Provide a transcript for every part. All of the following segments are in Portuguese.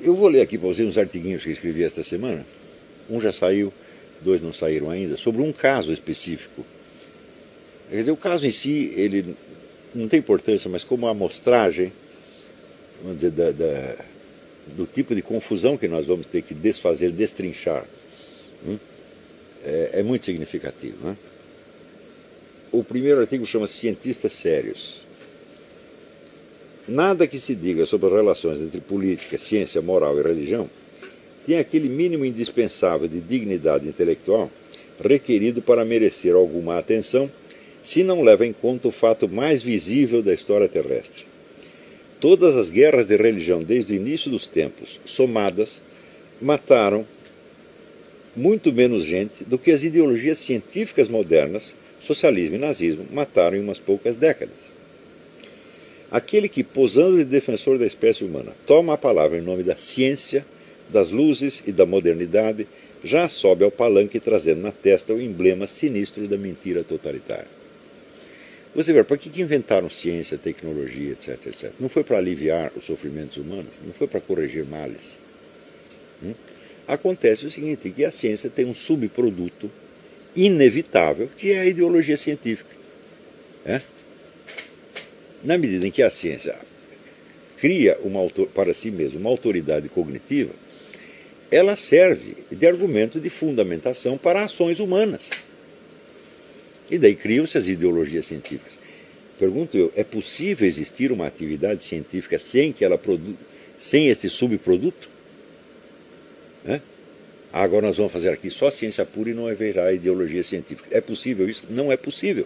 Eu vou ler aqui para vocês uns artiguinhos que eu escrevi esta semana. Um já saiu, dois não saíram ainda, sobre um caso específico. Quer dizer, o caso em si, ele não tem importância, mas como amostragem, vamos dizer, do tipo de confusão que nós vamos ter que desfazer, destrinchar, é muito significativo. Né? O primeiro artigo chama Cientistas Sérios. Nada que se diga sobre as relações entre política, ciência, moral e religião tem aquele mínimo indispensável de dignidade intelectual requerido para merecer alguma atenção, se não leva em conta o fato mais visível da história terrestre. Todas as guerras de religião desde o início dos tempos, somadas, mataram muito menos gente do que as ideologias científicas modernas, socialismo e nazismo, mataram em umas poucas décadas. Aquele que, posando de defensor da espécie humana, toma a palavra em nome da ciência, das luzes e da modernidade, já sobe ao palanque trazendo na testa o emblema sinistro da mentira totalitária. Você vê, para que inventaram ciência, tecnologia, etc, etc? Não foi para aliviar os sofrimentos humanos, não foi para corrigir males. Acontece o seguinte, que a ciência tem um subproduto inevitável, que é a ideologia científica. Na medida em que a ciência cria para si mesma uma autoridade cognitiva, ela serve de argumento de fundamentação para ações humanas. E daí criam-se as ideologias científicas. Pergunto eu, é possível existir uma atividade científica sem esse subproduto? Agora nós vamos fazer aqui só ciência pura e não haverá ideologia científica. É possível isso? Não é possível.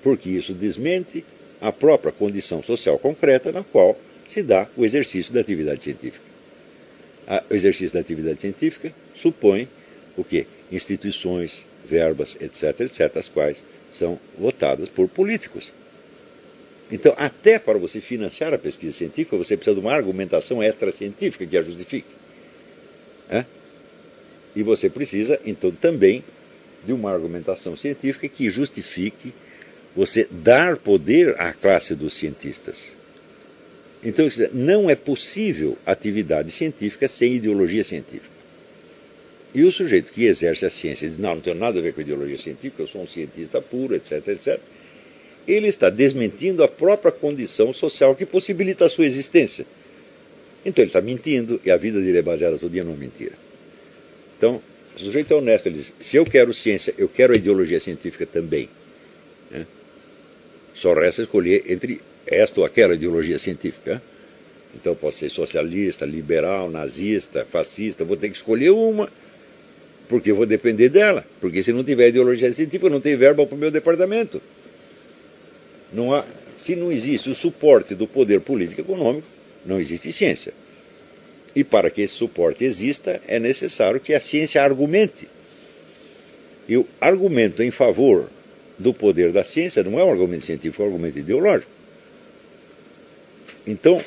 Porque isso desmente a própria condição social concreta na qual se dá o exercício da atividade científica. O exercício da atividade científica supõe o quê? Instituições, verbas, etc., etc., as quais são votadas por políticos. Então, até para você financiar a pesquisa científica, você precisa de uma argumentação extra-científica que a justifique. E você precisa, então, também de uma argumentação científica que justifique você dar poder à classe dos cientistas. Então, não é possível atividade científica sem ideologia científica. E o sujeito que exerce a ciência diz, não tenho nada a ver com ideologia científica, eu sou um cientista puro, etc., etc., ele está desmentindo a própria condição social que possibilita a sua existência. Então ele está mentindo, e a vida dele é baseada todo dia numa mentira. Então, o sujeito é honesto, ele diz, se eu quero ciência, eu quero a ideologia científica também. Só resta escolher entre esta ou aquela ideologia científica. Então posso ser socialista, liberal, nazista, fascista, vou ter que escolher uma, porque eu vou depender dela. Porque se não tiver ideologia científica, eu não tenho verba para o meu departamento. Se não existe o suporte do poder político e econômico, não existe ciência. E para que esse suporte exista, é necessário que a ciência argumente. E o argumento em favor do poder da ciência não é um argumento científico, é um argumento ideológico. Então,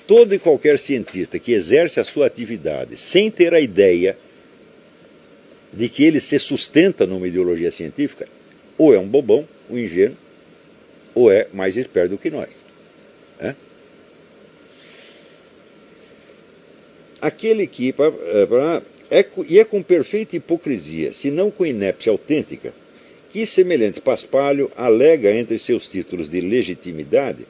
todo e qualquer cientista que exerce a sua atividade sem ter a ideia de que ele se sustenta numa ideologia científica, ou é um bobão, um ingênuo, ou é mais esperto do que nós. Aquele que é com perfeita hipocrisia, se não com inépcia autêntica, que semelhante paspalho alega entre seus títulos de legitimidade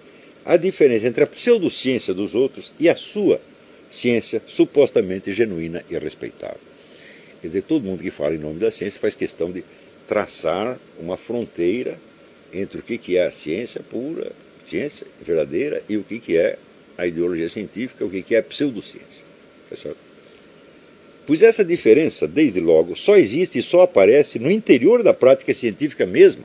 a diferença entre a pseudociência dos outros e a sua ciência supostamente genuína e respeitável. Quer dizer, todo mundo que fala em nome da ciência faz questão de traçar uma fronteira entre o que é a ciência pura, ciência verdadeira, e o que é a ideologia científica, o que é a pseudociência. Pois essa diferença, desde logo, só existe e só aparece no interior da prática científica mesma.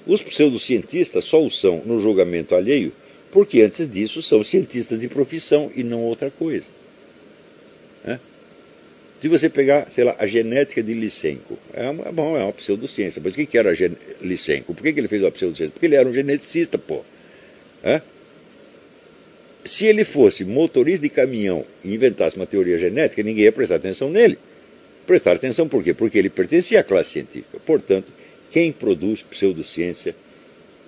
Os pseudocientistas só o são no julgamento alheio, porque antes disso são cientistas de profissão e não outra coisa. Se você pegar, sei lá, a genética de Lysenko, é uma pseudociência. Mas o que era Lysenko? Por que ele fez uma pseudociência? Porque ele era um geneticista, pô. Se ele fosse motorista de caminhão e inventasse uma teoria genética, ninguém ia prestar atenção nele. Prestar atenção por quê? Porque ele pertencia à classe científica. Portanto, quem produz pseudociência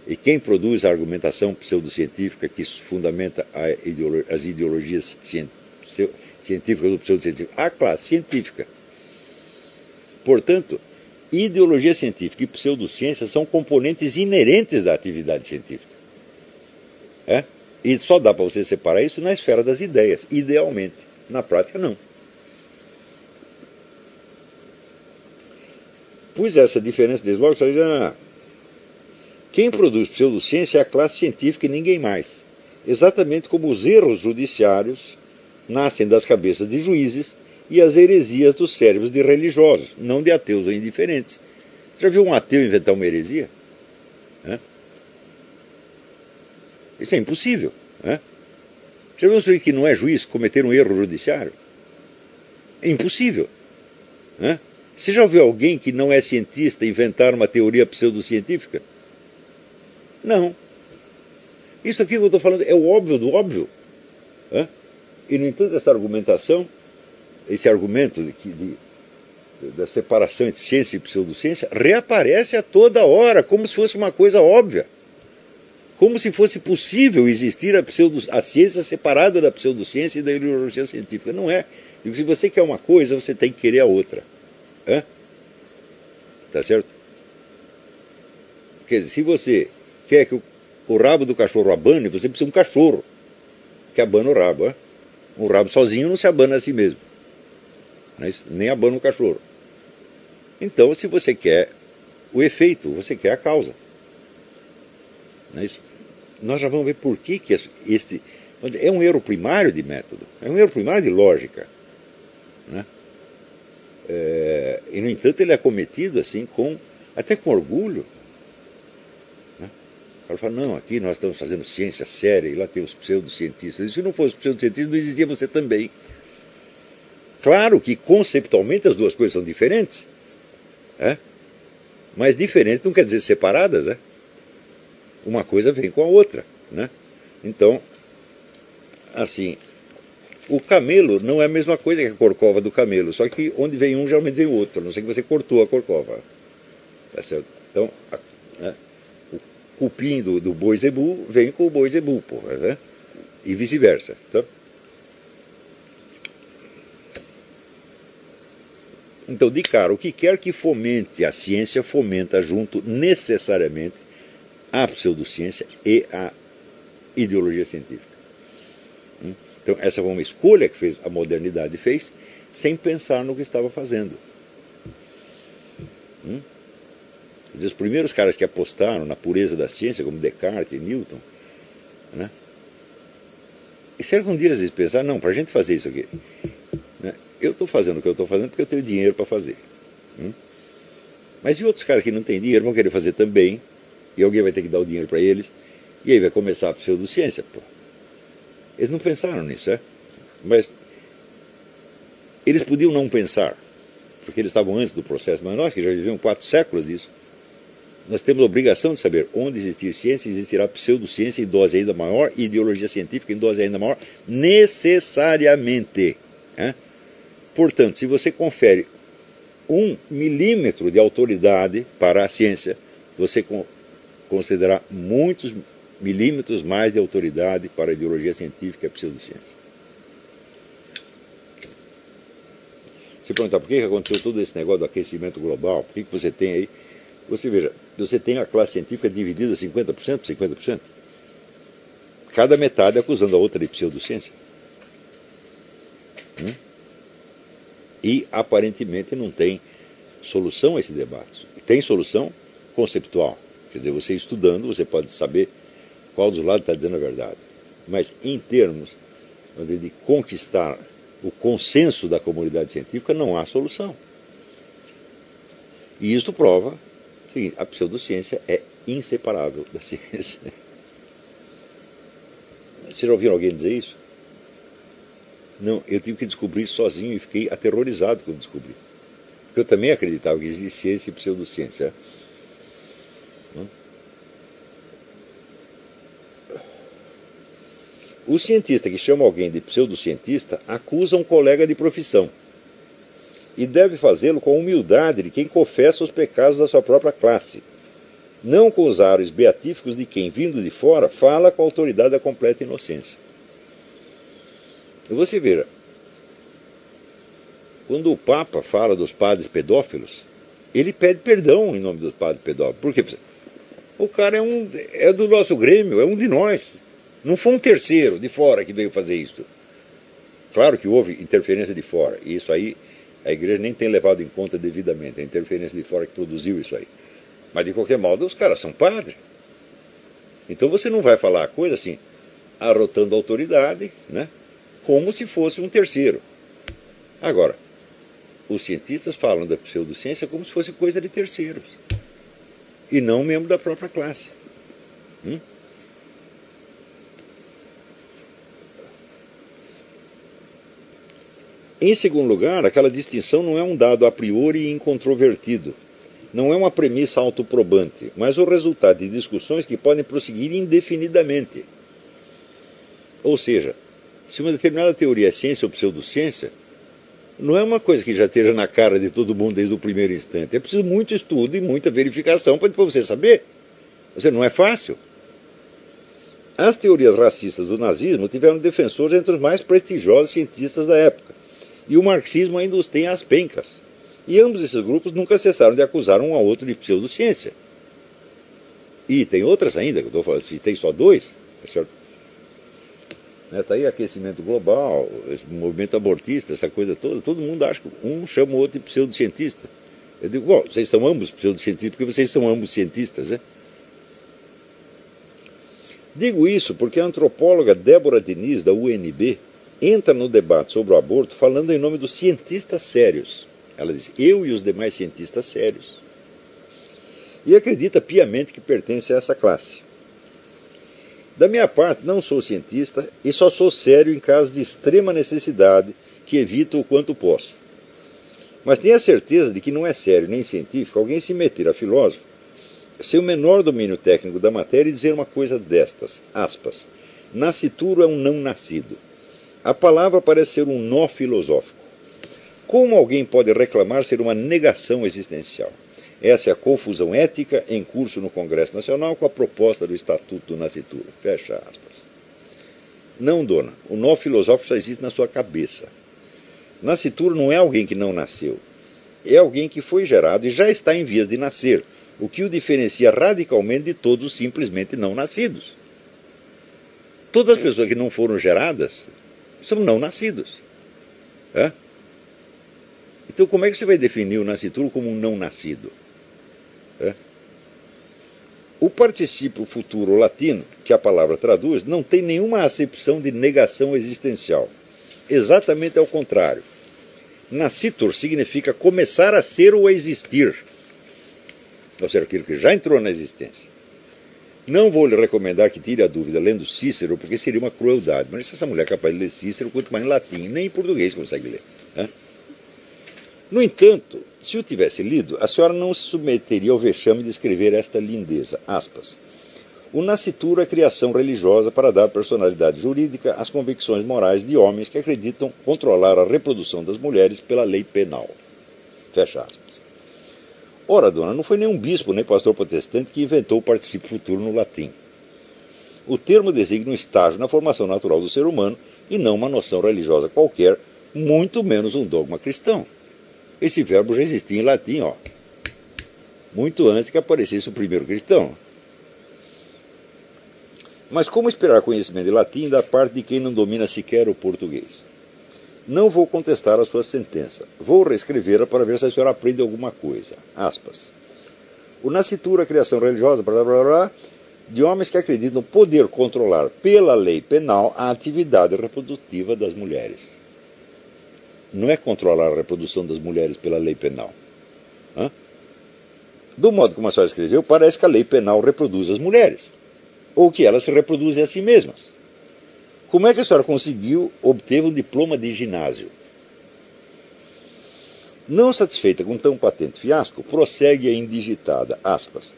E quem produz a argumentação pseudocientífica que fundamenta as ideologias científicas ou pseudocientíficas? A classe científica. Portanto, ideologia científica e pseudociência são componentes inerentes da atividade científica. E só dá para você separar isso na esfera das ideias, idealmente. Na prática, não. Pois essa diferença desde logo, quem produz pseudociência é a classe científica e ninguém mais. Exatamente como os erros judiciários nascem das cabeças de juízes e as heresias dos cérebros de religiosos, não de ateus ou indiferentes. Você já viu um ateu inventar uma heresia? Isso é impossível. Já viu um sujeito que não é juiz cometer um erro judiciário? É impossível. Você já ouviu alguém que não é cientista inventar uma teoria pseudocientífica? Não. Isso aqui que eu estou falando é o óbvio do óbvio. E, no entanto, essa argumentação, esse argumento da separação entre ciência e pseudociência, reaparece a toda hora, como se fosse uma coisa óbvia. Como se fosse possível existir a ciência separada da pseudociência e da ideologia científica. Não é. E se você quer uma coisa, você tem que querer a outra. Tá certo? Quer dizer, se você quer que o rabo do cachorro abane, você precisa de um cachorro que abana o rabo. Um rabo sozinho não se abana a si mesmo. Nem abana o cachorro. Então, se você quer o efeito, você quer a causa. Não é isso? Nós já vamos ver por que este é um erro primário de método, é um erro primário de lógica. E, no entanto, ele é cometido assim, até com orgulho. O cara fala, não, aqui nós estamos fazendo ciência séria e lá tem os pseudocientistas. E se não fosse pseudocientista, não existia você também. Claro que conceptualmente as duas coisas são diferentes. Mas diferentes não quer dizer separadas. Uma coisa vem com a outra. Então, assim, o camelo não é a mesma coisa que a corcova do camelo, só que onde vem um, geralmente vem o outro, a não ser que você cortou a corcova. Tá certo? Então, o cupim do boi zebu vem com o boi zebu, e vice-versa. Tá? Então, de cara, o que quer que fomente a ciência, fomenta junto necessariamente a pseudociência e a ideologia científica. Então, essa foi uma escolha que a modernidade fez, sem pensar no que estava fazendo. Os primeiros caras que apostaram na pureza da ciência, como Descartes e Newton, e certo um dia eles pensaram, não, para a gente fazer isso aqui, eu estou fazendo o que eu estou fazendo porque eu tenho dinheiro para fazer. Mas e outros caras que não têm dinheiro vão querer fazer também, e alguém vai ter que dar o dinheiro para eles, e aí vai começar a pseudociência. Eles não pensaram nisso, mas eles podiam não pensar, porque eles estavam antes do processo, mas nós que já vivemos 4 séculos disso, nós temos a obrigação de saber onde existir ciência, existirá pseudociência em dose ainda maior e ideologia científica em dose ainda maior, necessariamente. Portanto, se você confere 1 milímetro de autoridade para a ciência, você considerará muitos milímetros mais de autoridade para a ideologia científica e a pseudociência. Se perguntar por que aconteceu todo esse negócio do aquecimento global, por que você tem aí, você veja, você tem a classe científica dividida 50%, 50%. Cada metade acusando a outra de pseudociência. E aparentemente não tem solução a esse debate. Tem solução conceptual. Quer dizer, você estudando, você pode saber qual dos lados está dizendo a verdade. Mas em termos de conquistar o consenso da comunidade científica, não há solução. E isso prova que a pseudociência é inseparável da ciência. Vocês já ouviram alguém dizer isso? Não, eu tive que descobrir sozinho e fiquei aterrorizado quando descobri. Porque eu também acreditava que existia ciência e pseudociência. O cientista que chama alguém de pseudocientista acusa um colega de profissão e deve fazê-lo com a humildade de quem confessa os pecados da sua própria classe. não com os ares beatíficos de quem, vindo de fora, fala com a autoridade da completa inocência. E você veja, quando o Papa fala dos padres pedófilos, ele pede perdão em nome dos padres pedófilos. Por quê? O cara é do nosso grêmio, é um de nós. Não foi um terceiro de fora que veio fazer isso. Claro que houve interferência de fora, e isso aí a igreja nem tem levado em conta devidamente, a interferência de fora que produziu isso aí. Mas de qualquer modo, os caras são padres. Então você não vai falar a coisa assim, arrotando a autoridade, né, como se fosse um terceiro. Agora, os cientistas falam da pseudociência como se fosse coisa de terceiros, e não membro da própria classe. Em segundo lugar, aquela distinção não é um dado a priori e incontrovertido. Não é uma premissa autoprobante, mas o resultado de discussões que podem prosseguir indefinidamente. Ou seja, se uma determinada teoria é ciência ou pseudociência, não é uma coisa que já esteja na cara de todo mundo desde o primeiro instante. É preciso muito estudo e muita verificação para depois você saber. Não é fácil. As teorias racistas do nazismo tiveram defensores entre os mais prestigiosos cientistas da época. E o marxismo ainda os tem às pencas. E ambos esses grupos nunca cessaram de acusar um ao outro de pseudociência. E tem outras ainda, que eu estou falando, se tem só dois, é certo? Está aí aquecimento global, esse movimento abortista, essa coisa toda, todo mundo acha que um chama o outro de pseudocientista. Eu digo, bom, vocês são ambos pseudocientistas, porque vocês são ambos cientistas, né? Digo isso porque a antropóloga Débora Diniz, da UNB, entra no debate sobre o aborto falando em nome dos cientistas sérios. Ela diz, eu e os demais cientistas sérios. E acredita piamente que pertence a essa classe. Da minha parte, não sou cientista e só sou sério em casos de extrema necessidade que evito o quanto posso. Mas tenho a certeza de que não é sério nem científico alguém se meter a filósofo sem o menor domínio técnico da matéria e dizer uma coisa destas, aspas, nascituro é um não nascido. A palavra parece ser um nó filosófico. Como alguém pode reclamar ser uma negação existencial? Essa é a confusão ética em curso no Congresso Nacional com a proposta do Estatuto do Nascituro. Fecha aspas. Não, dona, o nó filosófico só existe na sua cabeça. Nascituro não é alguém que não nasceu. É alguém que foi gerado e já está em vias de nascer, o que o diferencia radicalmente de todos os simplesmente não nascidos. Todas as pessoas que não foram geradas são não nascidos. É? Então como é que você vai definir o nascituro como um não nascido? É? O particípio futuro latino, que a palavra traduz, não tem nenhuma acepção de negação existencial. Exatamente ao contrário. Nascitur significa começar a ser ou a existir. Ou seja, aquilo que já entrou na existência. Não vou lhe recomendar que tire a dúvida lendo Cícero, porque seria uma crueldade. Mas se essa mulher é capaz de ler Cícero, quanto mais em latim, nem em português consegue ler. É? No entanto, se o tivesse lido, a senhora não se submeteria ao vexame de escrever esta lindeza, aspas. O nascituro é criação religiosa para dar personalidade jurídica às convicções morais de homens que acreditam controlar a reprodução das mulheres pela lei penal. Fecha aspas. Ora, dona, não foi nenhum bispo nem pastor protestante que inventou o particípio futuro no latim. O termo designa um estágio na formação natural do ser humano e não uma noção religiosa qualquer, muito menos um dogma cristão. Esse verbo já existia em latim, muito antes que aparecesse o primeiro cristão. Mas como esperar conhecimento de latim da parte de quem não domina sequer o português? Não vou contestar a sua sentença. Vou reescrevê-la para ver se a senhora aprende alguma coisa. Aspas. O nascituro é criação religiosa, blá, blá, blá, de homens que acreditam poder controlar pela lei penal a atividade reprodutiva das mulheres. Não é controlar a reprodução das mulheres pela lei penal. Do modo como a senhora escreveu, parece que a lei penal reproduz as mulheres. Ou que elas se reproduzem a si mesmas. Como é que a senhora conseguiu obter um diploma de ginásio? Não satisfeita com tão patente fiasco, prossegue a indigitada, aspas.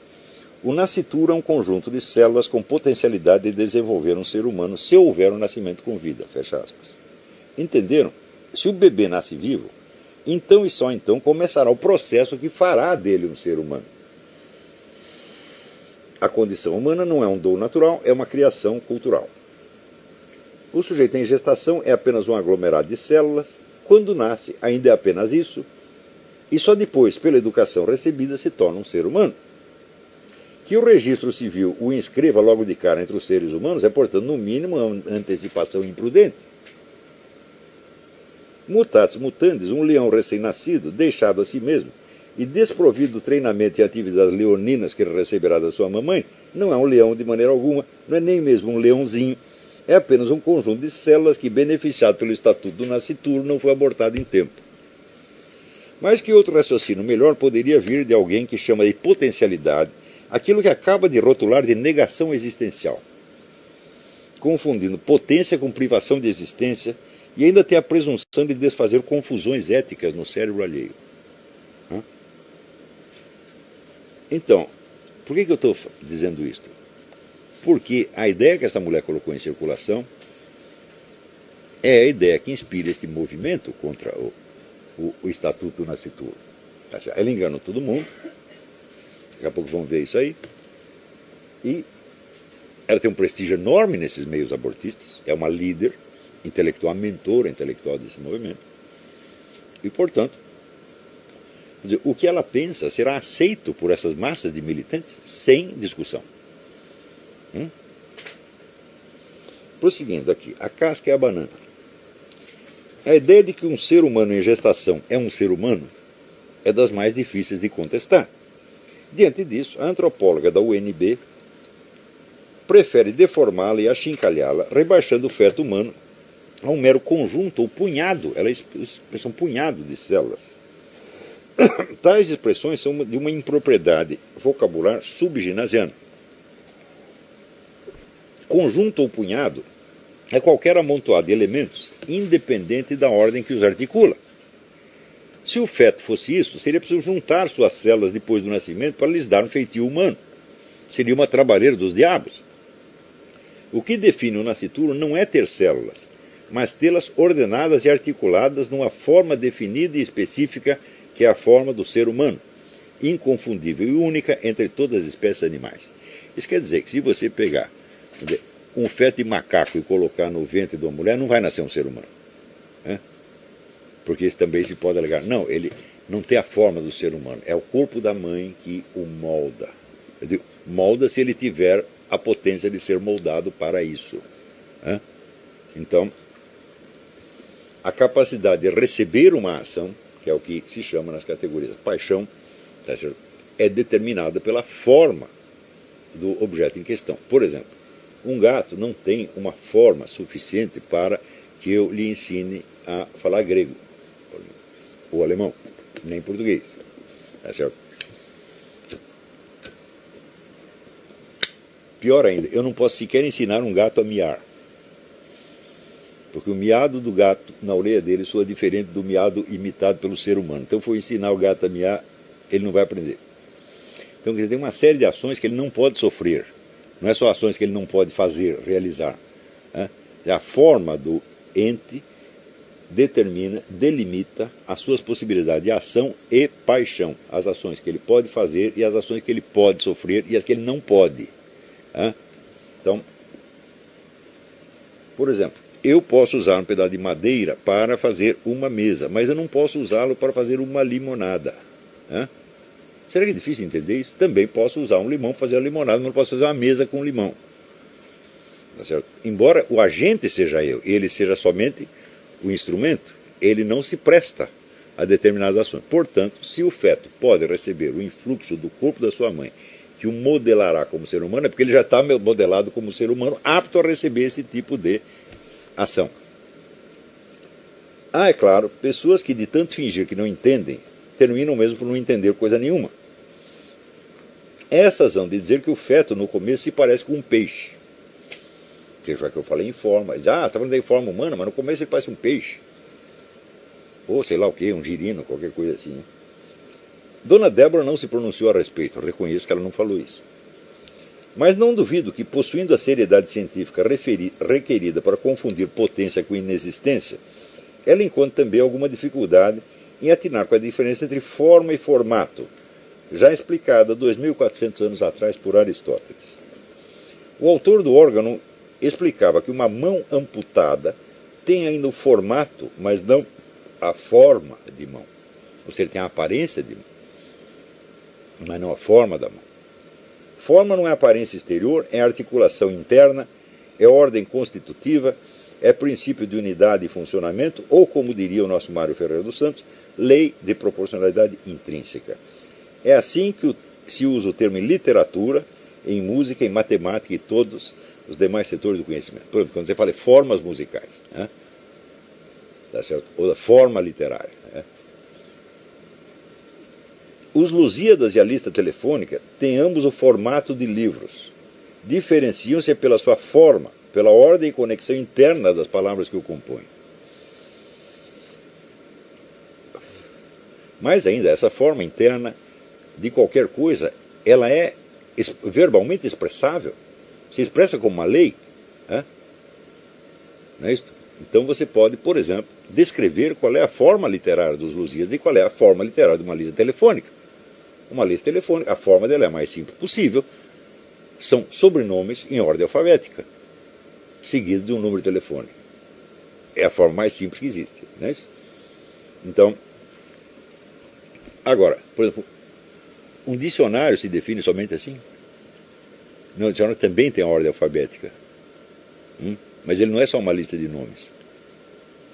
O nascituro é um conjunto de células com potencialidade de desenvolver um ser humano se houver um nascimento com vida, fecha aspas. Entenderam? Se o bebê nasce vivo, então e só então começará o processo que fará dele um ser humano. a condição humana não é um dom natural, é uma criação cultural. O sujeito em gestação é apenas um aglomerado de células. Quando nasce, ainda é apenas isso. E só depois, pela educação recebida, se torna um ser humano. Que o registro civil o inscreva logo de cara entre os seres humanos é, portanto, no mínimo, uma antecipação imprudente. Mutatis mutandis, um leão recém-nascido, deixado a si mesmo, e desprovido do treinamento e atividades leoninas que ele receberá da sua mamãe, não é um leão de maneira alguma, não é nem mesmo um leãozinho, é apenas um conjunto de células que, beneficiado pelo estatuto do nascituro, não foi abortado em tempo. Mas que outro raciocínio melhor poderia vir de alguém que chama de potencialidade aquilo que acaba de rotular de negação existencial, confundindo potência com privação de existência, e ainda tem a presunção de desfazer confusões éticas no cérebro alheio. Então, por que eu estou dizendo isto? Porque a ideia que essa mulher colocou em circulação é a ideia que inspira este movimento contra o Estatuto do Nascituro. Ela enganou todo mundo, daqui a pouco vamos ver isso aí, e ela tem um prestígio enorme nesses meios abortistas, é uma líder intelectual, mentora intelectual desse movimento, e, portanto, o que ela pensa será aceito por essas massas de militantes sem discussão. Prosseguindo aqui, a casca é a banana. A ideia de que um ser humano em gestação é um ser humano é das mais difíceis de contestar. Diante disso, a antropóloga da UNB prefere deformá-la e achincalhá-la, rebaixando o feto humano a um mero conjunto ou punhado, ela expressa um punhado de células. Tais expressões são de uma impropriedade vocabular subginasiana. Conjunto ou punhado é qualquer amontoado de elementos, independente da ordem que os articula. Se o feto fosse isso, seria preciso juntar suas células depois do nascimento para lhes dar um feitio humano. Seria uma trabalheira dos diabos. O que define o nascituro não é ter células, mas tê-las ordenadas e articuladas numa forma definida e específica, que é a forma do ser humano, inconfundível e única entre todas as espécies animais. Isso quer dizer que se você pegar um feto de macaco e colocar no ventre de uma mulher, não vai nascer um ser humano. Porque isso também se pode alegar. Não, ele não tem a forma do ser humano. É o corpo da mãe que o molda. Eu digo, molda se ele tiver a potência de ser moldado para isso. Então, a capacidade de receber uma ação, que é o que se chama nas categorias paixão, é determinada pela forma do objeto em questão. Por exemplo, um gato não tem uma forma suficiente para que eu lhe ensine a falar grego, ou alemão, nem português. Tá certo? Pior ainda, eu não posso sequer ensinar um gato a miar. Porque o miado do gato na orelha dele soa diferente do miado imitado pelo ser humano. Então, se eu ensinar o gato a miar, ele não vai aprender. Então, tem uma série de ações que ele não pode sofrer. Não é só ações que ele não pode fazer, realizar. A forma do ente determina, delimita as suas possibilidades de ação e paixão. As ações que ele pode fazer e as ações que ele pode sofrer e as que ele não pode. Então, por exemplo, eu posso usar um pedaço de madeira para fazer uma mesa, mas eu não posso usá-lo para fazer uma limonada. Será que é difícil entender isso? Também posso usar um limão para fazer a limonada, mas não posso fazer uma mesa com limão. Tá certo? Embora o agente seja eu, ele seja somente o instrumento, ele não se presta a determinadas ações. Portanto, se o feto pode receber o influxo do corpo da sua mãe, que o modelará como ser humano, é porque ele já está modelado como ser humano, apto a receber esse tipo de ação. É claro, pessoas que de tanto fingir que não entendem, terminam mesmo por não entender coisa nenhuma. Essas vão dizer que o feto no começo se parece com um peixe. Já que eu falei em forma. Ele diz, você está falando em forma humana, mas no começo ele parece um peixe. Ou sei lá o que, um girino, qualquer coisa assim. Dona Débora não se pronunciou a respeito, eu reconheço que ela não falou isso. Mas não duvido que, possuindo a seriedade científica requerida para confundir potência com inexistência, ela encontre também alguma dificuldade em atinar com a diferença entre forma e formato, já explicada 2.400 anos atrás por Aristóteles. O autor do órgão explicava que uma mão amputada tem ainda o formato, mas não a forma de mão. Ou seja, tem a aparência de mão, mas não a forma da mão. Forma não é aparência exterior, é articulação interna, é ordem constitutiva, é princípio de unidade e funcionamento, ou, como diria o nosso Mário Ferreira dos Santos, lei de proporcionalidade intrínseca. É assim que se usa o termo em literatura, em música, em matemática e todos os demais setores do conhecimento. Por exemplo, quando você fala de formas musicais, né? Tá certo? Ou da forma literária. Né? Os Lusíadas e a lista telefônica têm ambos o formato de livros. Diferenciam-se pela sua forma, pela ordem e conexão interna das palavras que o compõem. Mais ainda, essa forma interna de qualquer coisa, ela é verbalmente expressável. Se expressa como uma lei. Né? Não é isso? Então você pode, por exemplo, descrever qual é a forma literária dos Lusíadas e qual é a forma literária de uma lista telefônica. Uma lista telefônica, a forma dela é a mais simples possível. São sobrenomes em ordem alfabética, seguido de um número de telefone. É a forma mais simples que existe. Não é isso? Então, agora, por exemplo, um dicionário se define somente assim? Não, o dicionário também tem a ordem alfabética. Mas ele não é só uma lista de nomes.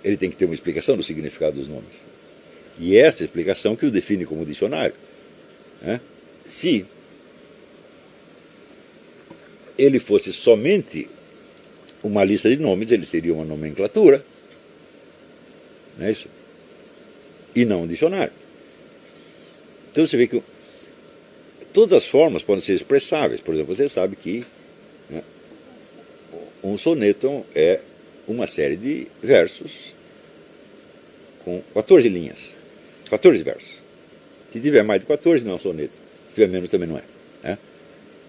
Ele tem que ter uma explicação do significado dos nomes. E é esta explicação que o define como dicionário. Né? Se ele fosse somente uma lista de nomes, ele seria uma nomenclatura. Não é isso? E não um dicionário. Então você vê que todas as formas podem ser expressáveis. Por exemplo, você sabe que, né, um soneto é uma série de versos com 14 linhas. 14 versos. Se tiver mais de 14, não é um soneto. Se tiver menos, também não é. Né?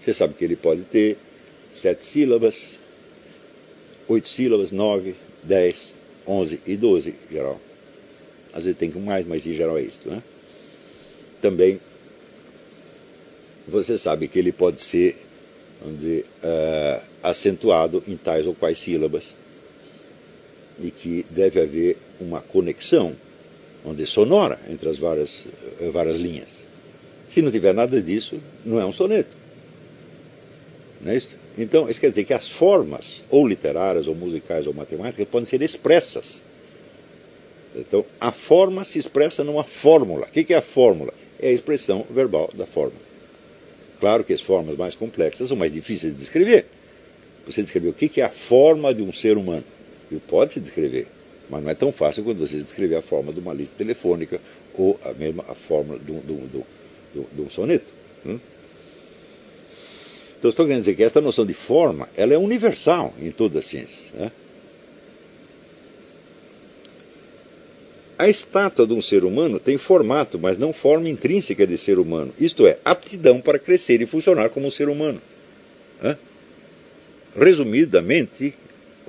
Você sabe que ele pode ter 7 sílabas, 8 sílabas, 9, 10, 11 e 12, em geral. Às vezes tem com mais, mas em geral é isso. Né? Também você sabe que ele pode ser, vamos dizer, acentuado em tais ou quais sílabas e que deve haver uma conexão, vamos dizer, sonora entre as várias linhas. Se não tiver nada disso, não é um soneto. Não é isso? Então, isso quer dizer que as formas, ou literárias, ou musicais, ou matemáticas, podem ser expressas. Então, a forma se expressa numa fórmula. O que é a fórmula? É a expressão verbal da forma. Claro que as formas mais complexas são mais difíceis de descrever. Você descrever o que é a forma de um ser humano. E pode-se descrever, mas não é tão fácil quando você descrever a forma de uma lista telefônica ou a forma de um soneto. Então, estou querendo dizer que esta noção de forma, ela é universal em todas as ciências. Né? A estátua de um ser humano tem formato, mas não forma intrínseca de ser humano. Isto é, aptidão para crescer e funcionar como um ser humano. Né? Resumidamente,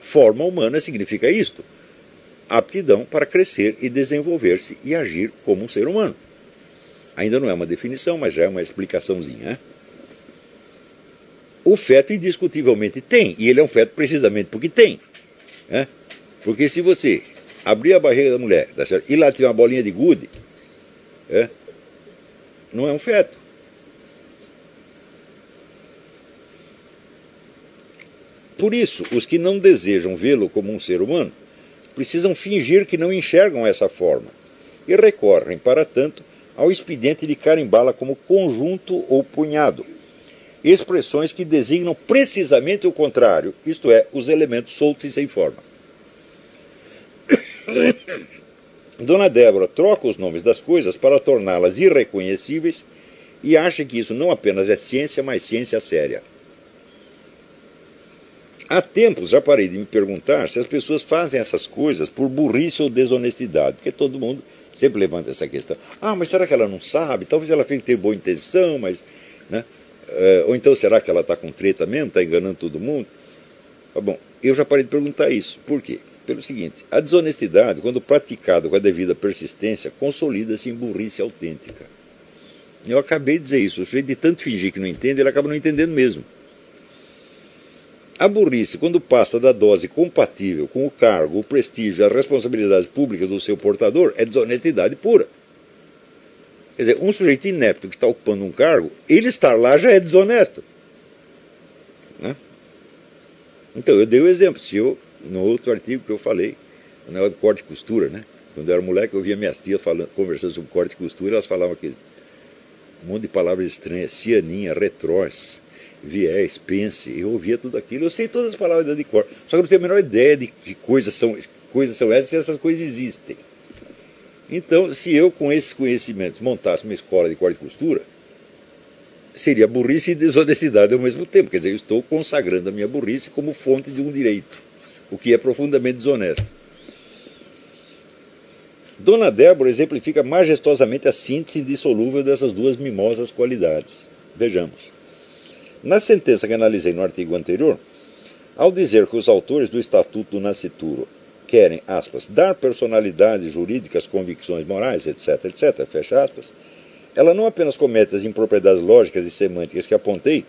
forma humana significa isto. Aptidão para crescer e desenvolver-se e agir como um ser humano. Ainda não é uma definição, mas já é uma explicaçãozinha. Né? O feto indiscutivelmente tem, e ele é um feto precisamente porque tem. Né? Porque se você abrir a barriga da mulher, tá certo? E lá tiver uma bolinha de gude, não é um feto. Por isso, os que não desejam vê-lo como um ser humano precisam fingir que não enxergam essa forma e recorrem, para tanto, ao expediente de carimbá-la como conjunto ou punhado, expressões que designam precisamente o contrário, isto é, os elementos soltos e sem forma. Dona Débora troca os nomes das coisas para torná-las irreconhecíveis e acha que isso não apenas é ciência, mas ciência séria. Há tempos já parei de me perguntar se as pessoas fazem essas coisas por burrice ou desonestidade, porque todo mundo sempre levanta essa questão. Ah, mas será que ela não sabe? Talvez ela tenha que ter boa intenção, mas... Né? Ou então será que ela está com treta mesmo, está enganando todo mundo? Bom, eu já parei de perguntar isso. Por quê? Pelo seguinte, a desonestidade, quando praticada com a devida persistência, consolida-se em burrice autêntica. Eu acabei de dizer isso. O sujeito, de tanto fingir que não entende, ele acaba não entendendo mesmo. A burrice, quando passa da dose compatível com o cargo, o prestígio e as responsabilidades públicas do seu portador, é desonestidade pura. Quer dizer, um sujeito inepto que está ocupando um cargo, ele estar lá já é desonesto. Né? Então, eu dei o exemplo. Se eu, no outro artigo que eu falei, o negócio de corte e costura, né? Quando eu era moleque, eu via minhas tias conversando sobre corte e costura, elas falavam aquele um monte de palavras estranhas, cianinha, retrós, viés, pense, eu ouvia tudo aquilo, eu sei todas as palavras de cor, só que eu não tenho a menor ideia de que coisas são essas, se essas coisas existem. Então, se eu com esses conhecimentos montasse uma escola de corte e costura, seria burrice e desonestidade ao mesmo tempo, quer dizer, eu estou consagrando a minha burrice como fonte de um direito, o que é profundamente desonesto. Dona Débora exemplifica majestosamente a síntese indissolúvel dessas duas mimosas qualidades. Vejamos. Na sentença que analisei no artigo anterior, ao dizer que os autores do Estatuto do Nascituro querem, aspas, dar personalidade jurídica às convicções morais, etc., etc., fecha aspas, ela não apenas comete as impropriedades lógicas e semânticas que apontei,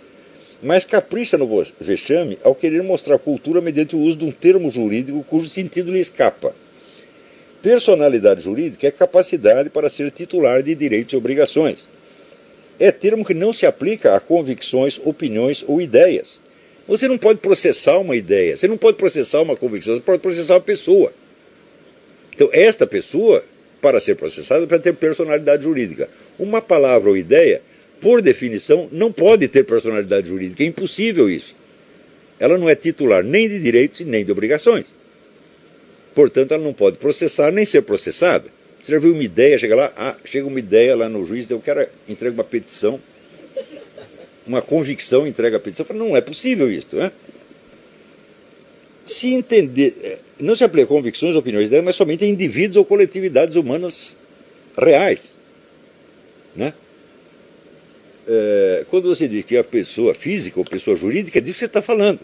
mas capricha no vexame ao querer mostrar cultura mediante o uso de um termo jurídico cujo sentido lhe escapa. Personalidade jurídica é capacidade para ser titular de direitos e obrigações. É termo que não se aplica a convicções, opiniões ou ideias. Você não pode processar uma ideia, você não pode processar uma convicção, você pode processar uma pessoa. Então, esta pessoa, para ser processada, precisa ter personalidade jurídica. Uma palavra ou ideia, por definição, não pode ter personalidade jurídica. É impossível isso. Ela não é titular nem de direitos e nem de obrigações. Portanto, ela não pode processar nem ser processada. Você já viu uma ideia, chega uma ideia lá no juiz, o cara entrega uma petição, uma convicção, entrega a petição, não é possível isso, né? Se entender, não se aplica convicções, opiniões, ideias, mas somente a indivíduos ou coletividades humanas reais, né? Quando você diz que é a pessoa física ou pessoa jurídica, é disso que você está falando.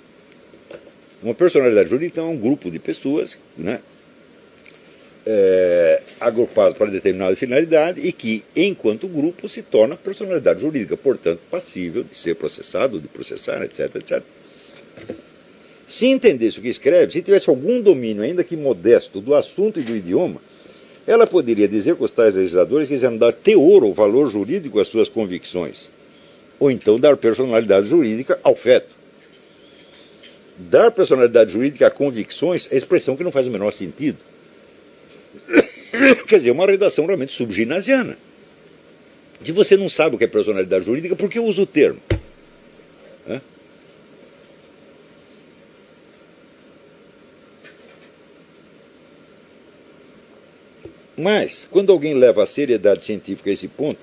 Uma personalidade jurídica é um grupo de pessoas, né, agrupadas para determinada finalidade e que, enquanto grupo, se torna personalidade jurídica, portanto, passível de ser processado, de processar, etc., etc. Se entendesse o que escreve, se tivesse algum domínio, ainda que modesto, do assunto e do idioma, ela poderia dizer que os tais legisladores quiseram dar teor ou valor jurídico às suas convicções, ou então dar personalidade jurídica ao feto. Dar personalidade jurídica a convicções é expressão que não faz o menor sentido. Quer dizer, é uma redação realmente subginasiana. Se você não sabe o que é personalidade jurídica, por que usa o termo? Mas, quando alguém leva a seriedade científica a esse ponto,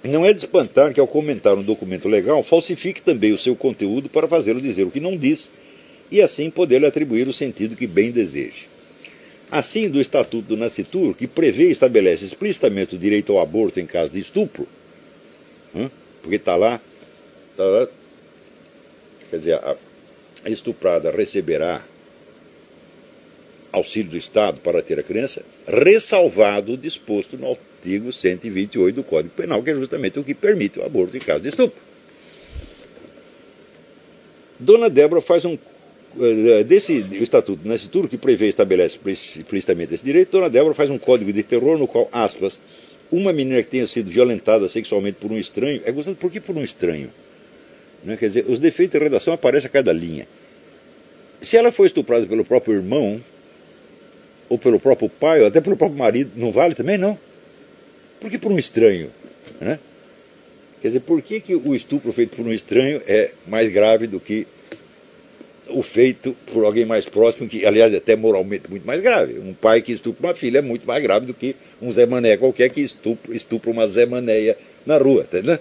não é de espantar que, ao comentar um documento legal, falsifique também o seu conteúdo para fazê-lo dizer o que não diz e, assim, poder-lhe atribuir o sentido que bem deseje. Assim, do Estatuto do Nascituro, que prevê e estabelece explicitamente o direito ao aborto em caso de estupro, porque está lá, quer dizer, a estuprada receberá auxílio do Estado para ter a criança, ressalvado o disposto no artigo 128 do Código Penal, que é justamente o que permite o aborto em caso de estupro. Dona Débora faz desse Estatuto do Nascituro, que prevê e estabelece explicitamente esse direito, Dona Débora faz um código de terror no qual, aspas, uma menina que tenha sido violentada sexualmente por um estranho, por que por um estranho? Né? Quer dizer, os defeitos de redação aparecem a cada linha. Se ela foi estuprada pelo próprio irmão, ou pelo próprio pai, ou até pelo próprio marido, não vale também? Não. Por que por um estranho? Né? Quer dizer, por que o estupro feito por um estranho é mais grave do que o feito por alguém mais próximo, que, aliás, é até moralmente muito mais grave? Um pai que estupra uma filha é muito mais grave do que um Zé Mané qualquer que estupra uma Zé Manéia na rua. Entendeu?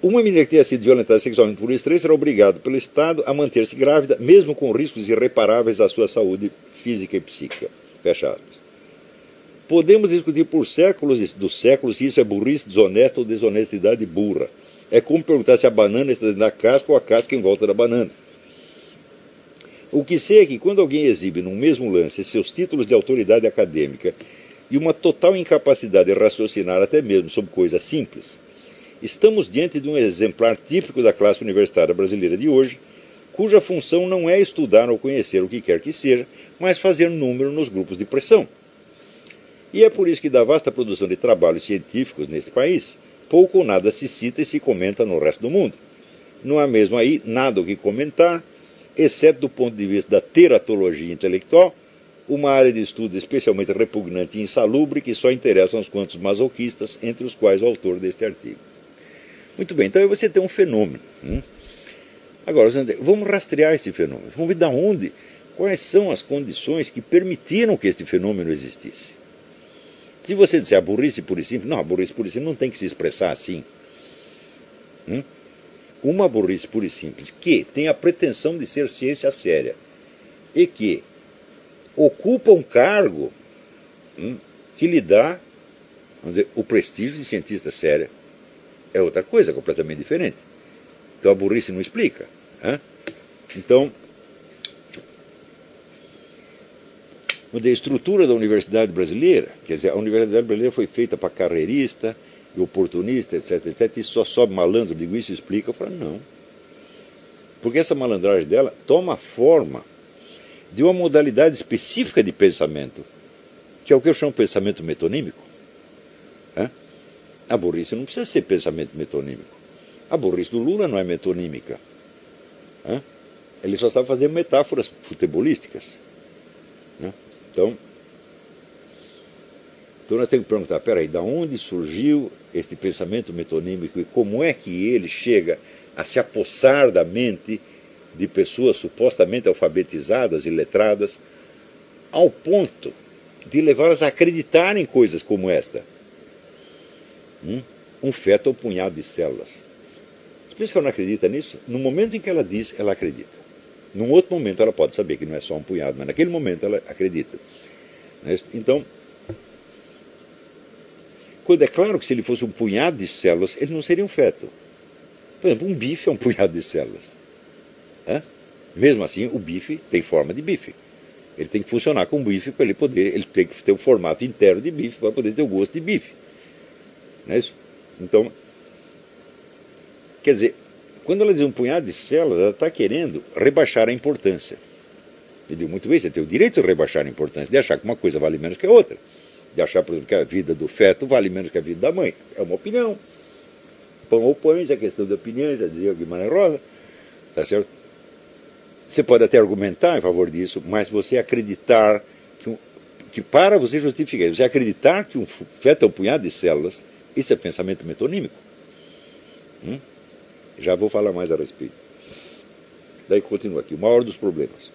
Uma menina que tenha sido violentada sexualmente por um estranho será obrigada pelo Estado a manter-se grávida, mesmo com riscos irreparáveis à sua saúde física e psíquica. Fecha aspas. Podemos discutir por séculos dos séculos se isso é burrice desonesta ou desonestidade burra. É como perguntar se a banana está dentro da casca ou a casca em volta da banana. O que sei é que quando alguém exibe num mesmo lance seus títulos de autoridade acadêmica e uma total incapacidade de raciocinar até mesmo sobre coisas simples, estamos diante de um exemplar típico da classe universitária brasileira de hoje, cuja função não é estudar ou conhecer o que quer que seja, mas fazer número nos grupos de pressão. E é por isso que da vasta produção de trabalhos científicos neste país, pouco ou nada se cita e se comenta no resto do mundo. Não há mesmo aí nada o que comentar, exceto do ponto de vista da teratologia intelectual, uma área de estudo especialmente repugnante e insalubre que só interessa aos quantos masoquistas, entre os quais o autor deste artigo. Muito bem, então aí você tem um fenômeno. Agora, vamos rastrear esse fenômeno. Vamos ver de onde, quais são as condições que permitiram que este fenômeno existisse. Se você disser a burrice pura e simples, não, a burrice pura e simples não tem que se expressar assim. Uma burrice pura e simples que tem a pretensão de ser ciência séria e que ocupa um cargo que lhe dá, vamos dizer, o prestígio de cientista séria, é outra coisa completamente diferente. Então a burrice não explica. Então, a estrutura da universidade brasileira, quer dizer, a universidade brasileira foi feita para carreirista e oportunista, etc, etc, e só sobe malandro, digo isso, explica. Eu falo, não. Porque essa malandragem dela toma forma de uma modalidade específica de pensamento, que é o que eu chamo de pensamento metonímico. A burrice não precisa ser pensamento metonímico. A burrice do Lula não é metonímica. Ele só sabe fazer metáforas futebolísticas. Então nós temos que perguntar, peraí, da onde surgiu este pensamento metonímico e como é que ele chega a se apossar da mente de pessoas supostamente alfabetizadas e letradas, ao ponto de levá-las a acreditar em coisas como esta. Um feto é um punhado de células. Você pensa que ela não acredita nisso? No momento em que ela diz, ela acredita. Num outro momento ela pode saber que não é só um punhado, mas naquele momento ela acredita. Então, quando é claro que se ele fosse um punhado de células, ele não seria um feto. Por exemplo, um bife é um punhado de células. Mesmo assim, o bife tem forma de bife. Ele tem que funcionar com bife para ele poder, ele tem que ter o formato interno de bife para poder ter o gosto de bife. Não é isso? Então, quer dizer, quando ela diz um punhado de células, ela está querendo rebaixar a importância. Eu digo, muito bem, você tem o direito de rebaixar a importância, de achar que uma coisa vale menos que a outra. De achar, por exemplo, que a vida do feto vale menos que a vida da mãe. É uma opinião. Pão ou pães, é questão de opinião, já dizia o Guimarães Rosa. Tá certo? Você pode até argumentar em favor disso, mas você acreditar que para você justificar, você acreditar que um feto é um punhado de células, isso é pensamento metonímico. Já vou falar mais a respeito. Daí continua aqui, o maior dos problemas.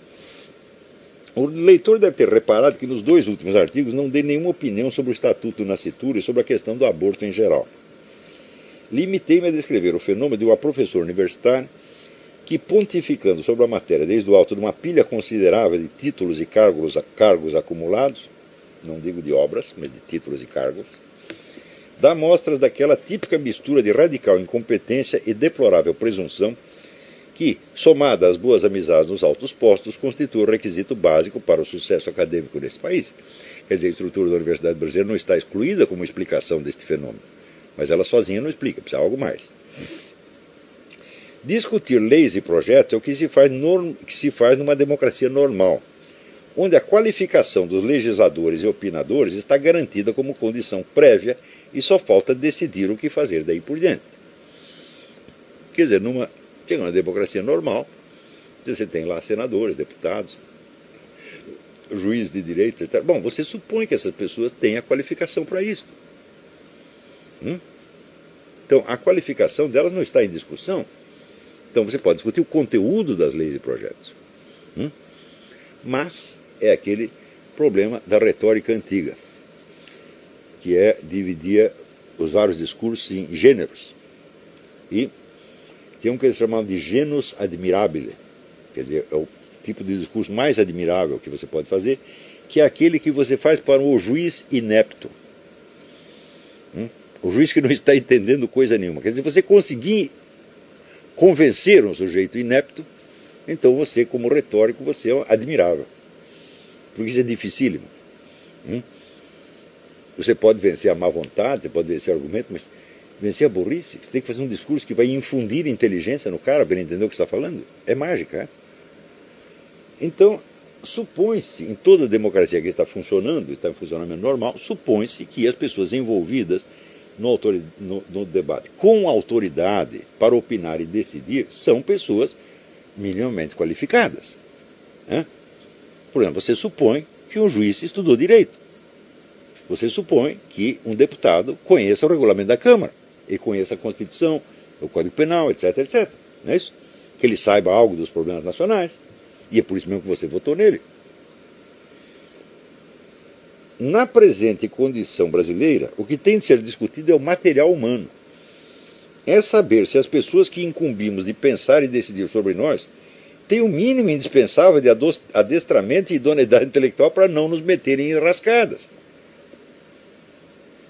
O leitor deve ter reparado que nos 2 últimos artigos não dei nenhuma opinião sobre o Estatuto do Nascituro e sobre a questão do aborto em geral. Limitei-me a descrever o fenômeno de uma professora universitária que, pontificando sobre a matéria desde o alto de uma pilha considerável de títulos e cargos acumulados, não digo de obras, mas de títulos e cargos, dá mostras daquela típica mistura de radical incompetência e deplorável presunção que, somada às boas amizades nos altos postos, constitui o requisito básico para o sucesso acadêmico desse país. Quer dizer, a estrutura da Universidade Brasileira não está excluída como explicação deste fenômeno, mas ela sozinha não explica, precisa de algo mais. Discutir leis e projetos é o que se faz numa democracia normal, onde a qualificação dos legisladores e opinadores está garantida como condição prévia e só falta decidir o que fazer daí por diante. Quer dizer, numa democracia normal, você tem lá senadores, deputados, juízes de direito, etc. Bom, você supõe que essas pessoas têm a qualificação para isso. Então, a qualificação delas não está em discussão. Então, você pode discutir o conteúdo das leis e projetos. Mas é aquele problema da retórica antiga, que é dividir os vários discursos em gêneros. E tem um que eles chamavam de genus admirabile, quer dizer, é o tipo de discurso mais admirável que você pode fazer, que é aquele que você faz para o juiz inepto. O juiz que não está entendendo coisa nenhuma. Quer dizer, você conseguir convencer um sujeito inepto, então você, como retórico, você é admirável. Porque isso é dificílimo. Você pode vencer a má vontade, você pode vencer o argumento, mas vencer a burrice, você tem que fazer um discurso que vai infundir inteligência no cara para ele entender o que está falando. É mágica, é? Então, supõe-se, em toda a democracia que está funcionando, está em funcionamento normal, supõe-se que as pessoas envolvidas no debate com autoridade para opinar e decidir são pessoas minimamente qualificadas. Né? Por exemplo, você supõe que um juiz estudou direito. Você supõe que um deputado conheça o regulamento da Câmara e conheça a Constituição, o Código Penal, etc, etc. Não é isso? Que ele saiba algo dos problemas nacionais. E é por isso mesmo que você votou nele. Na presente condição brasileira, o que tem de ser discutido é o material humano. É saber se as pessoas que incumbimos de pensar e decidir sobre nós têm o mínimo indispensável de adestramento e idoneidade intelectual para não nos meterem em enrascadas.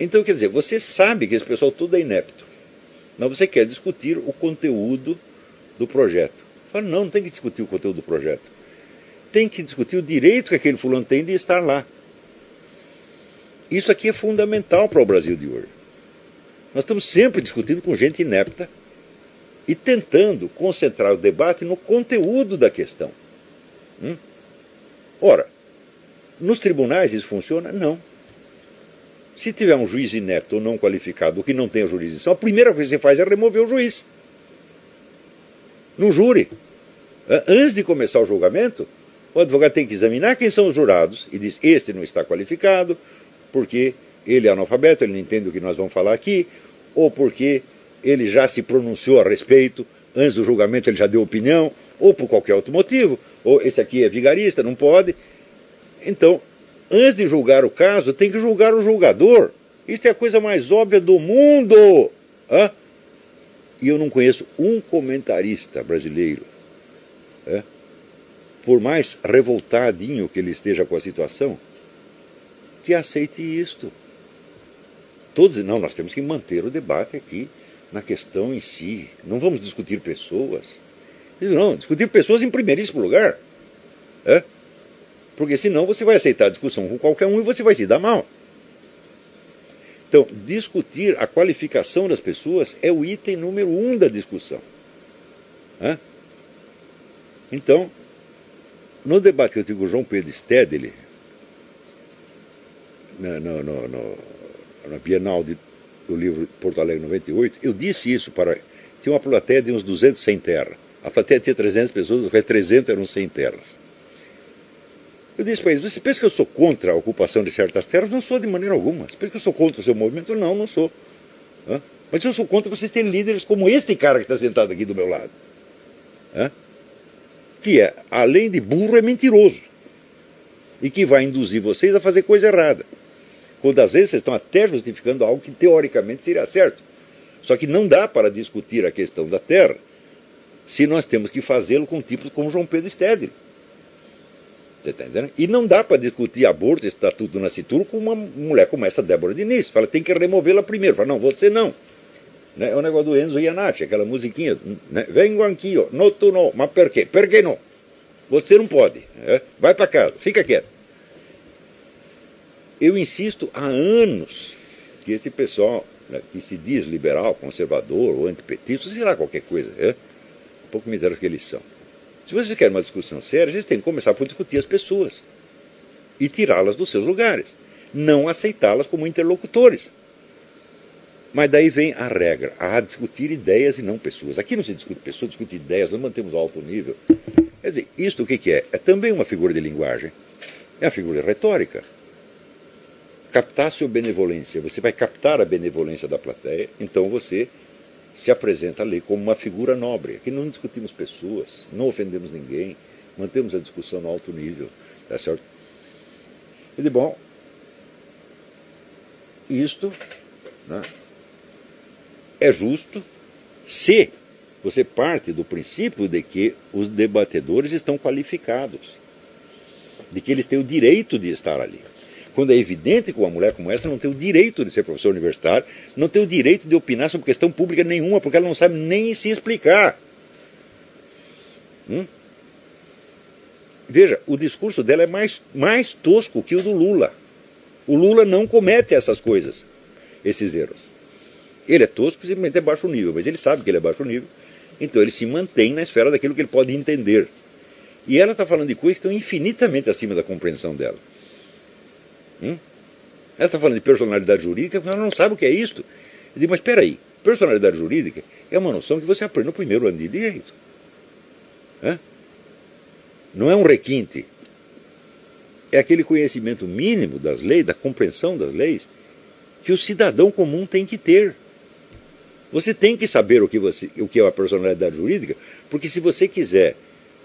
Então, quer dizer, você sabe que esse pessoal tudo é inepto, mas você quer discutir o conteúdo do projeto. Fala, não tem que discutir o conteúdo do projeto. Tem que discutir o direito que aquele fulano tem de estar lá. Isso aqui é fundamental para o Brasil de hoje. Nós estamos sempre discutindo com gente inepta e tentando concentrar o debate no conteúdo da questão. Ora, nos tribunais isso funciona? Não. Se tiver um juiz inepto ou não qualificado, ou que não tem a jurisdição, a primeira coisa que você faz é remover o juiz. No júri. Antes de começar o julgamento, o advogado tem que examinar quem são os jurados e diz, este não está qualificado, porque ele é analfabeto, ele não entende o que nós vamos falar aqui, ou porque ele já se pronunciou a respeito, antes do julgamento ele já deu opinião, ou por qualquer outro motivo, ou esse aqui é vigarista, não pode. Então, antes de julgar o caso, tem que julgar o julgador. Isso é a coisa mais óbvia do mundo. E eu não conheço um comentarista brasileiro, por mais revoltadinho que ele esteja com a situação, que aceite isto. Todos dizem, não, nós temos que manter o debate aqui na questão em si. Não vamos discutir pessoas. Não, discutir pessoas em primeiríssimo lugar. Porque senão você vai aceitar a discussão com qualquer um e você vai se dar mal. Então, discutir a qualificação das pessoas é o item número 1 da discussão. Então, no debate que eu tive com o João Pedro Stedley, na Bienal do livro Porto Alegre 98, eu disse isso tinha uma plateia de uns 200 sem terra. A plateia tinha 300 pessoas, os restos 300 eram sem terras. Eu disse para eles, você pensa que eu sou contra a ocupação de certas terras? Não sou de maneira alguma. Você pensa que eu sou contra o seu movimento? Não, não sou. Mas eu sou contra vocês terem líderes como este cara que está sentado aqui do meu lado. Que é, além de burro, é mentiroso. E que vai induzir vocês a fazer coisa errada. Quando às vezes vocês estão até justificando algo que teoricamente seria certo. Só que não dá para discutir a questão da terra se nós temos que fazê-lo com tipos como João Pedro Stedley. Você está entendendo? E não dá para discutir aborto, estatuto do nascituro com uma mulher como essa Débora Diniz. Fala, tem que removê-la primeiro. Fala, não, você não. É o negócio do Enzo Iannacci, aquela musiquinha. Vengo aqui, ó, no tu não, mas por quê? Por que não? Você não pode. Vai para casa, fica quieto. Eu insisto há anos que esse pessoal, que se diz liberal, conservador ou antipetista, sei lá, qualquer coisa, pouco me deram o que eles são. Se vocês querem uma discussão séria, vocês têm que começar por discutir as pessoas e tirá-las dos seus lugares, não aceitá-las como interlocutores. Mas daí vem a regra, discutir ideias e não pessoas. Aqui não se discute pessoas, discute ideias, nós mantemos alto nível. Quer dizer, isto o que é? É também uma figura de linguagem, é uma figura de retórica. Captar sua benevolência, você vai captar a benevolência da plateia, então você se apresenta ali como uma figura nobre. Aqui não discutimos pessoas, não ofendemos ninguém, mantemos a discussão no alto nível. Tá certo? E de bom, isto é justo se você parte do princípio de que os debatedores estão qualificados, de que eles têm o direito de estar ali. Quando é evidente que uma mulher como essa não tem o direito de ser professor universitário, não tem o direito de opinar sobre questão pública nenhuma, porque ela não sabe nem se explicar. Veja, o discurso dela é mais tosco que o do Lula. O Lula não comete essas coisas, esses erros. Ele é tosco, simplesmente é baixo nível, mas ele sabe que ele é baixo nível, então ele se mantém na esfera daquilo que ele pode entender. E ela está falando de coisas que estão infinitamente acima da compreensão dela. Ela está falando de personalidade jurídica, ela não sabe o que é isso. Eu digo, mas espera aí, personalidade jurídica é uma noção que você aprende no primeiro ano de direito. Não é um requinte. É aquele conhecimento mínimo das leis, da compreensão das leis, que o cidadão comum tem que ter. Você tem que saber o que é a personalidade jurídica, porque se você quiser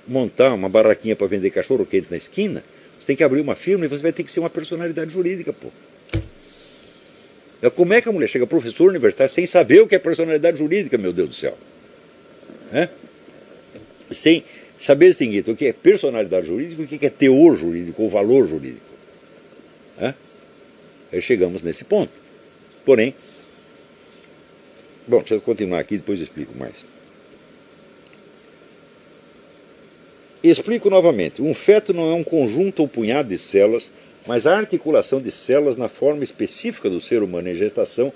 montar uma barraquinha para vender cachorro-quente na esquina, você tem que abrir uma firma e você vai ter que ser uma personalidade jurídica, pô. Como é que a mulher chega professor universitário sem saber o que é personalidade jurídica, meu Deus do céu? Sem saber distinguir o que é personalidade jurídica e o que é teor jurídico ou valor jurídico. Aí chegamos nesse ponto. Porém, bom, deixa eu continuar aqui, depois eu explico mais. Explico novamente. Um feto não é um conjunto ou punhado de células, mas a articulação de células na forma específica do ser humano em gestação,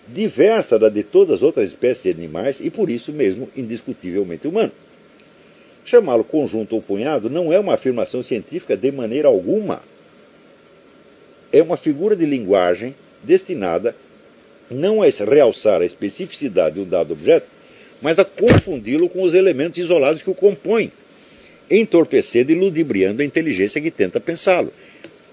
diversa da de todas as outras espécies de animais e, por isso mesmo, indiscutivelmente humano. Chamá-lo conjunto ou punhado não é uma afirmação científica de maneira alguma. É uma figura de linguagem destinada não a realçar a especificidade de um dado objeto, mas a confundi-lo com os elementos isolados que o compõem, entorpecendo e ludibriando a inteligência que tenta pensá-lo.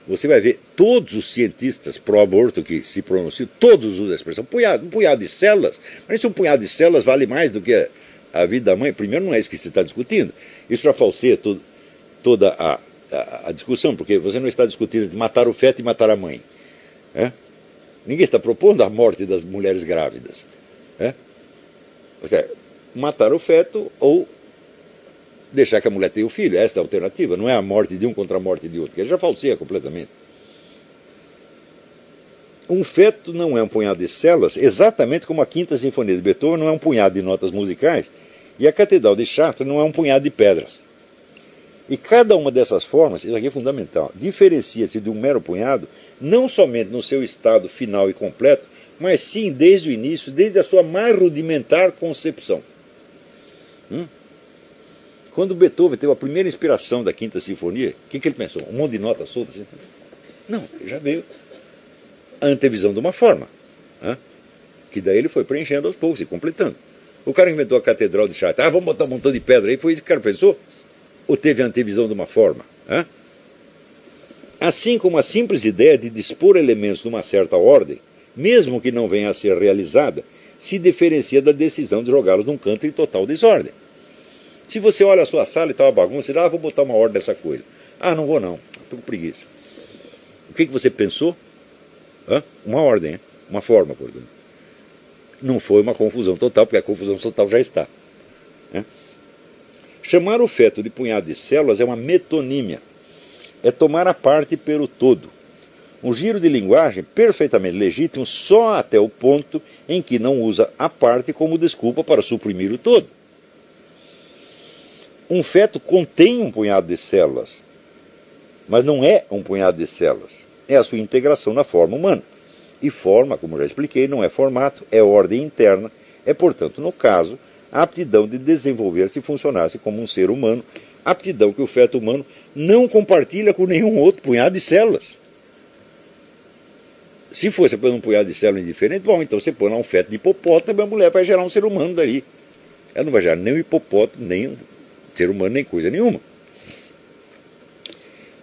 Você vai ver todos os cientistas pró-aborto que se pronunciam, todos usam a expressão um punhado de células. Mas se um punhado de células vale mais do que a vida da mãe, primeiro não é isso que se está discutindo. Isso já falseia toda a discussão, porque você não está discutindo de matar o feto e matar a mãe. Ninguém está propondo a morte das mulheres grávidas. Ou seja, matar o feto ou deixar que a mulher tenha o filho. Essa é a alternativa. Não é a morte de um contra a morte de outro, que já falseia completamente. Um feto não é um punhado de células, exatamente como a Quinta Sinfonia de Beethoven não é um punhado de notas musicais, e a Catedral de Chartres não é um punhado de pedras. E cada uma dessas formas, isso aqui é fundamental, diferencia-se de um mero punhado, não somente no seu estado final e completo, mas sim desde o início, desde a sua mais rudimentar concepção. Quando Beethoven teve a primeira inspiração da Quinta Sinfonia, o que ele pensou? Um monte de notas soltas? Assim? Não, já veio a antevisão de uma forma, que daí ele foi preenchendo aos poucos e completando. O cara inventou a Catedral de Chartres. Vamos botar um montão de pedra aí, foi isso que o cara pensou? Ou teve a antevisão de uma forma? Assim como a simples ideia de dispor elementos numa certa ordem, mesmo que não venha a ser realizada, se diferencia da decisão de jogá-los num canto em total desordem. Se você olha a sua sala e está uma bagunça, você diz, vou botar uma ordem nessa coisa. Não vou não, estou com preguiça. O que você pensou? Uma ordem, uma forma, portanto. Não foi uma confusão total, porque a confusão total já está. Chamar o feto de punhado de células é uma metonímia. É tomar a parte pelo todo. Um giro de linguagem perfeitamente legítimo só até o ponto em que não usa a parte como desculpa para suprimir o todo. Um feto contém um punhado de células, mas não é um punhado de células. É a sua integração na forma humana. E forma, como já expliquei, não é formato, é ordem interna, é, portanto, no caso, a aptidão de desenvolver-se e funcionar-se como um ser humano, aptidão que o feto humano não compartilha com nenhum outro punhado de células. Se fosse pôr um punhado de células indiferente, bom, então você põe lá um feto de hipopótamo, a mulher vai gerar um ser humano dali. Ela não vai gerar nem um hipopótamo, nem um ser humano, nem coisa nenhuma.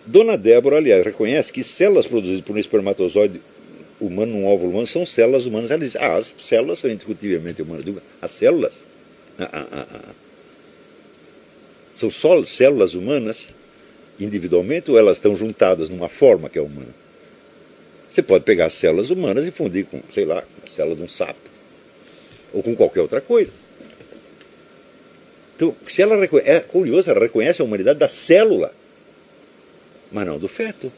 Dona Débora, aliás, reconhece que células produzidas por um espermatozoide humano num óvulo humano são células humanas. Ela diz, as células são indiscutivelmente humanas. As células? São só células humanas individualmente ou elas estão juntadas numa forma que é humana? Você pode pegar as células humanas e fundir com, sei lá, com célula de um sapo. Ou com qualquer outra coisa. Então, se ela é curiosa, ela reconhece a humanidade da célula, mas não do feto.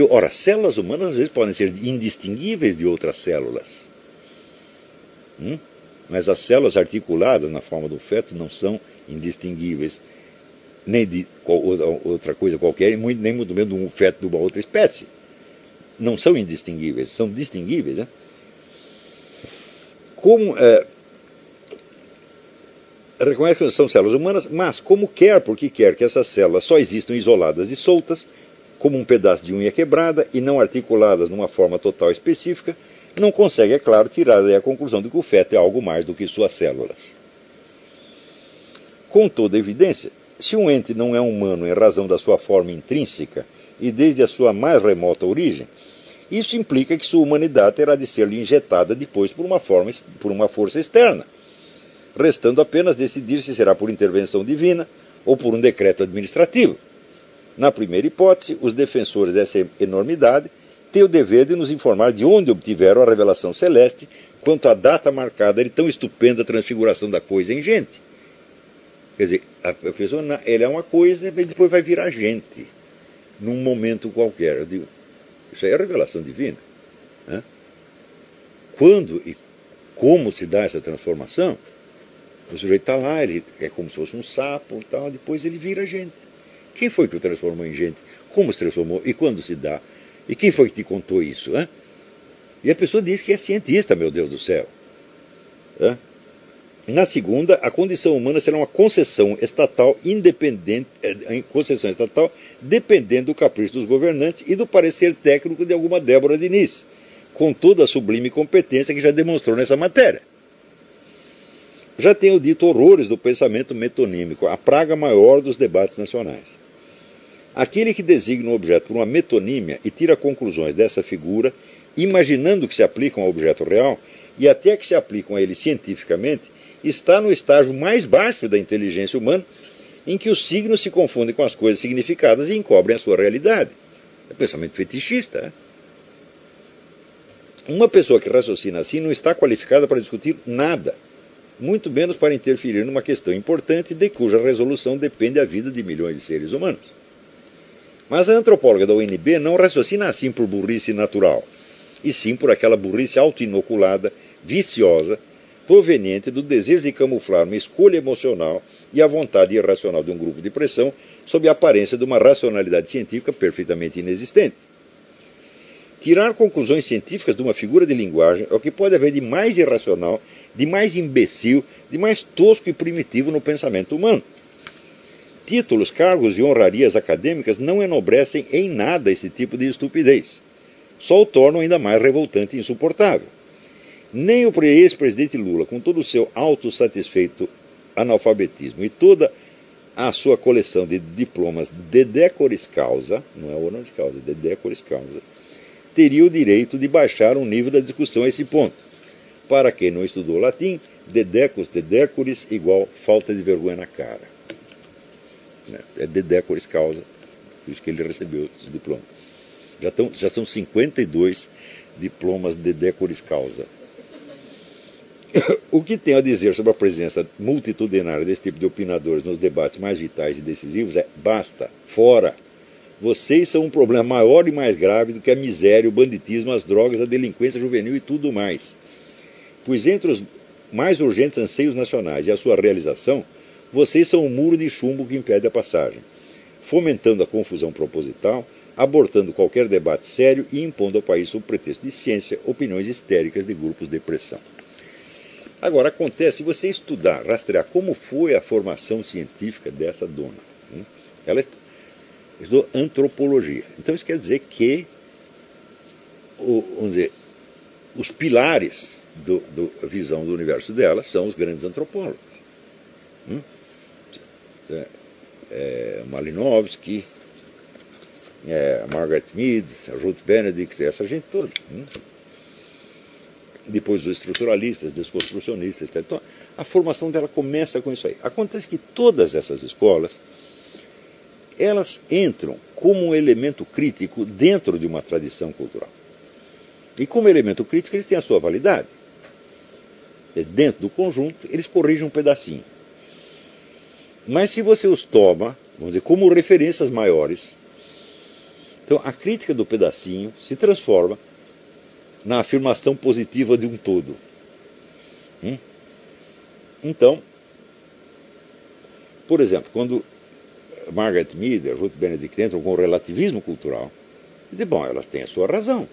Ora, células humanas às vezes podem ser indistinguíveis de outras células. Mas as células articuladas na forma do feto não são indistinguíveis nem de outra coisa qualquer, nem muito menos de um feto de uma outra espécie. não são indistinguíveis, são distinguíveis, né? Reconhece que são células humanas, mas como quer, porque quer que essas células só existam isoladas e soltas, como um pedaço de unha quebrada e não articuladas numa forma total específica, não consegue, é claro, tirar daí a conclusão de que o feto é algo mais do que suas células. Com toda evidência, se um ente não é humano em razão da sua forma intrínseca e desde a sua mais remota origem, isso implica que sua humanidade terá de ser-lhe injetada depois por uma força externa, restando apenas decidir se será por intervenção divina ou por um decreto administrativo. Na primeira hipótese, os defensores dessa enormidade têm o dever de nos informar de onde obtiveram a revelação celeste quanto à data marcada de tão estupenda transfiguração da coisa em gente. Quer dizer, a pessoa ele é uma coisa e depois vai virar gente, num momento qualquer. Eu digo, isso aí é revelação divina. Né? Quando e como se dá essa transformação? O sujeito está lá, ele é como se fosse um sapo, tal, depois ele vira gente. Quem foi que o transformou em gente? Como se transformou? E quando se dá? E quem foi que te contou isso? Né? E a pessoa diz que é cientista, meu Deus do céu. Né? Na segunda, a condição humana será uma concessão estatal independente, concessão estatal dependendo do capricho dos governantes e do parecer técnico de alguma Débora Diniz, com toda a sublime competência que já demonstrou nessa matéria. Já tenho dito horrores do pensamento metonímico, a praga maior dos debates nacionais. Aquele que designa um objeto por uma metonímia e tira conclusões dessa figura, imaginando que se aplicam ao objeto real, e até que se aplicam a ele cientificamente, está no estágio mais baixo da inteligência humana, em que os signos se confundem com as coisas significadas e encobrem a sua realidade. É pensamento fetichista. Né? Uma pessoa que raciocina assim não está qualificada para discutir nada, muito menos para interferir numa questão importante de cuja resolução depende a vida de milhões de seres humanos. Mas a antropóloga da UNB não raciocina assim por burrice natural, e sim por aquela burrice auto-inoculada, viciosa, proveniente do desejo de camuflar uma escolha emocional e a vontade irracional de um grupo de pressão sob a aparência de uma racionalidade científica perfeitamente inexistente. Tirar conclusões científicas de uma figura de linguagem é o que pode haver de mais irracional, de mais imbecil, de mais tosco e primitivo no pensamento humano. Títulos, cargos e honrarias acadêmicas não enobrecem em nada esse tipo de estupidez. Só o tornam ainda mais revoltante e insuportável. Nem o ex-presidente Lula, com todo o seu autossatisfeito analfabetismo e toda a sua coleção de diplomas de decoris causa, não é honoris causa, de decoris causa, teria o direito de baixar o nível da discussão a esse ponto. Para quem não estudou latim, de decus, de decoris, igual falta de vergonha na cara. É de decoris causa, por isso que ele recebeu esse diploma. Já são 52 diplomas de decoris causa. O que tenho a dizer sobre a presença multitudinária desse tipo de opinadores nos debates mais vitais e decisivos é: basta, fora. Vocês são um problema maior e mais grave do que a miséria, o banditismo, as drogas, a delinquência juvenil e tudo mais. Pois entre os mais urgentes anseios nacionais e a sua realização, vocês são um muro de chumbo que impede a passagem, fomentando a confusão proposital, abortando qualquer debate sério e impondo ao país, sob pretexto de ciência, opiniões histéricas de grupos de pressão. Agora, acontece, se você estudar, rastrear como foi a formação científica dessa dona, ela estudou antropologia. Então isso quer dizer que, vamos dizer, os pilares da visão do universo dela são os grandes antropólogos. Malinowski, Margaret Mead, Ruth Benedict, essa gente toda. Depois os estruturalistas, desconstrucionistas, etc. Então, a formação dela começa com isso aí. Acontece que todas essas escolas, elas entram como um elemento crítico dentro de uma tradição cultural. E como elemento crítico, eles têm a sua validade. Dentro do conjunto, eles corrigem um pedacinho. Mas se você os toma, vamos dizer, como referências maiores, então a crítica do pedacinho se transforma na afirmação positiva de um todo. Então, por exemplo, quando Margaret Mead e Ruth Benedict entram com o relativismo cultural, Bom, elas têm a sua razão.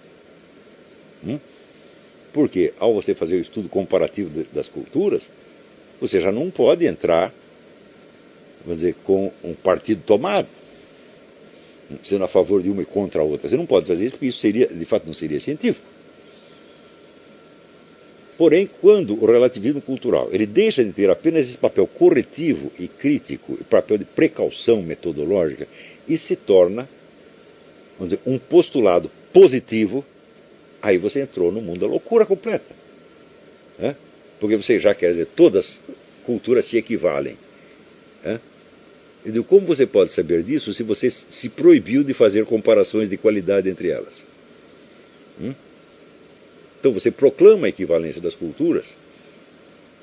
Porque ao você fazer o estudo comparativo das culturas, você já não pode entrar, vamos dizer, com um partido tomado, sendo a favor de uma e contra a outra. Você não pode fazer isso porque isso seria, de fato, não seria científico. Porém, quando o relativismo cultural ele deixa de ter apenas esse papel corretivo e crítico, e papel de precaução metodológica, e se torna, vamos dizer, um postulado positivo, aí você entrou no mundo da loucura completa. Né? Porque você já quer dizer, todas as culturas se equivalem. Né? E como você pode saber disso se você se proibiu de fazer comparações de qualidade entre elas? Então você proclama a equivalência das culturas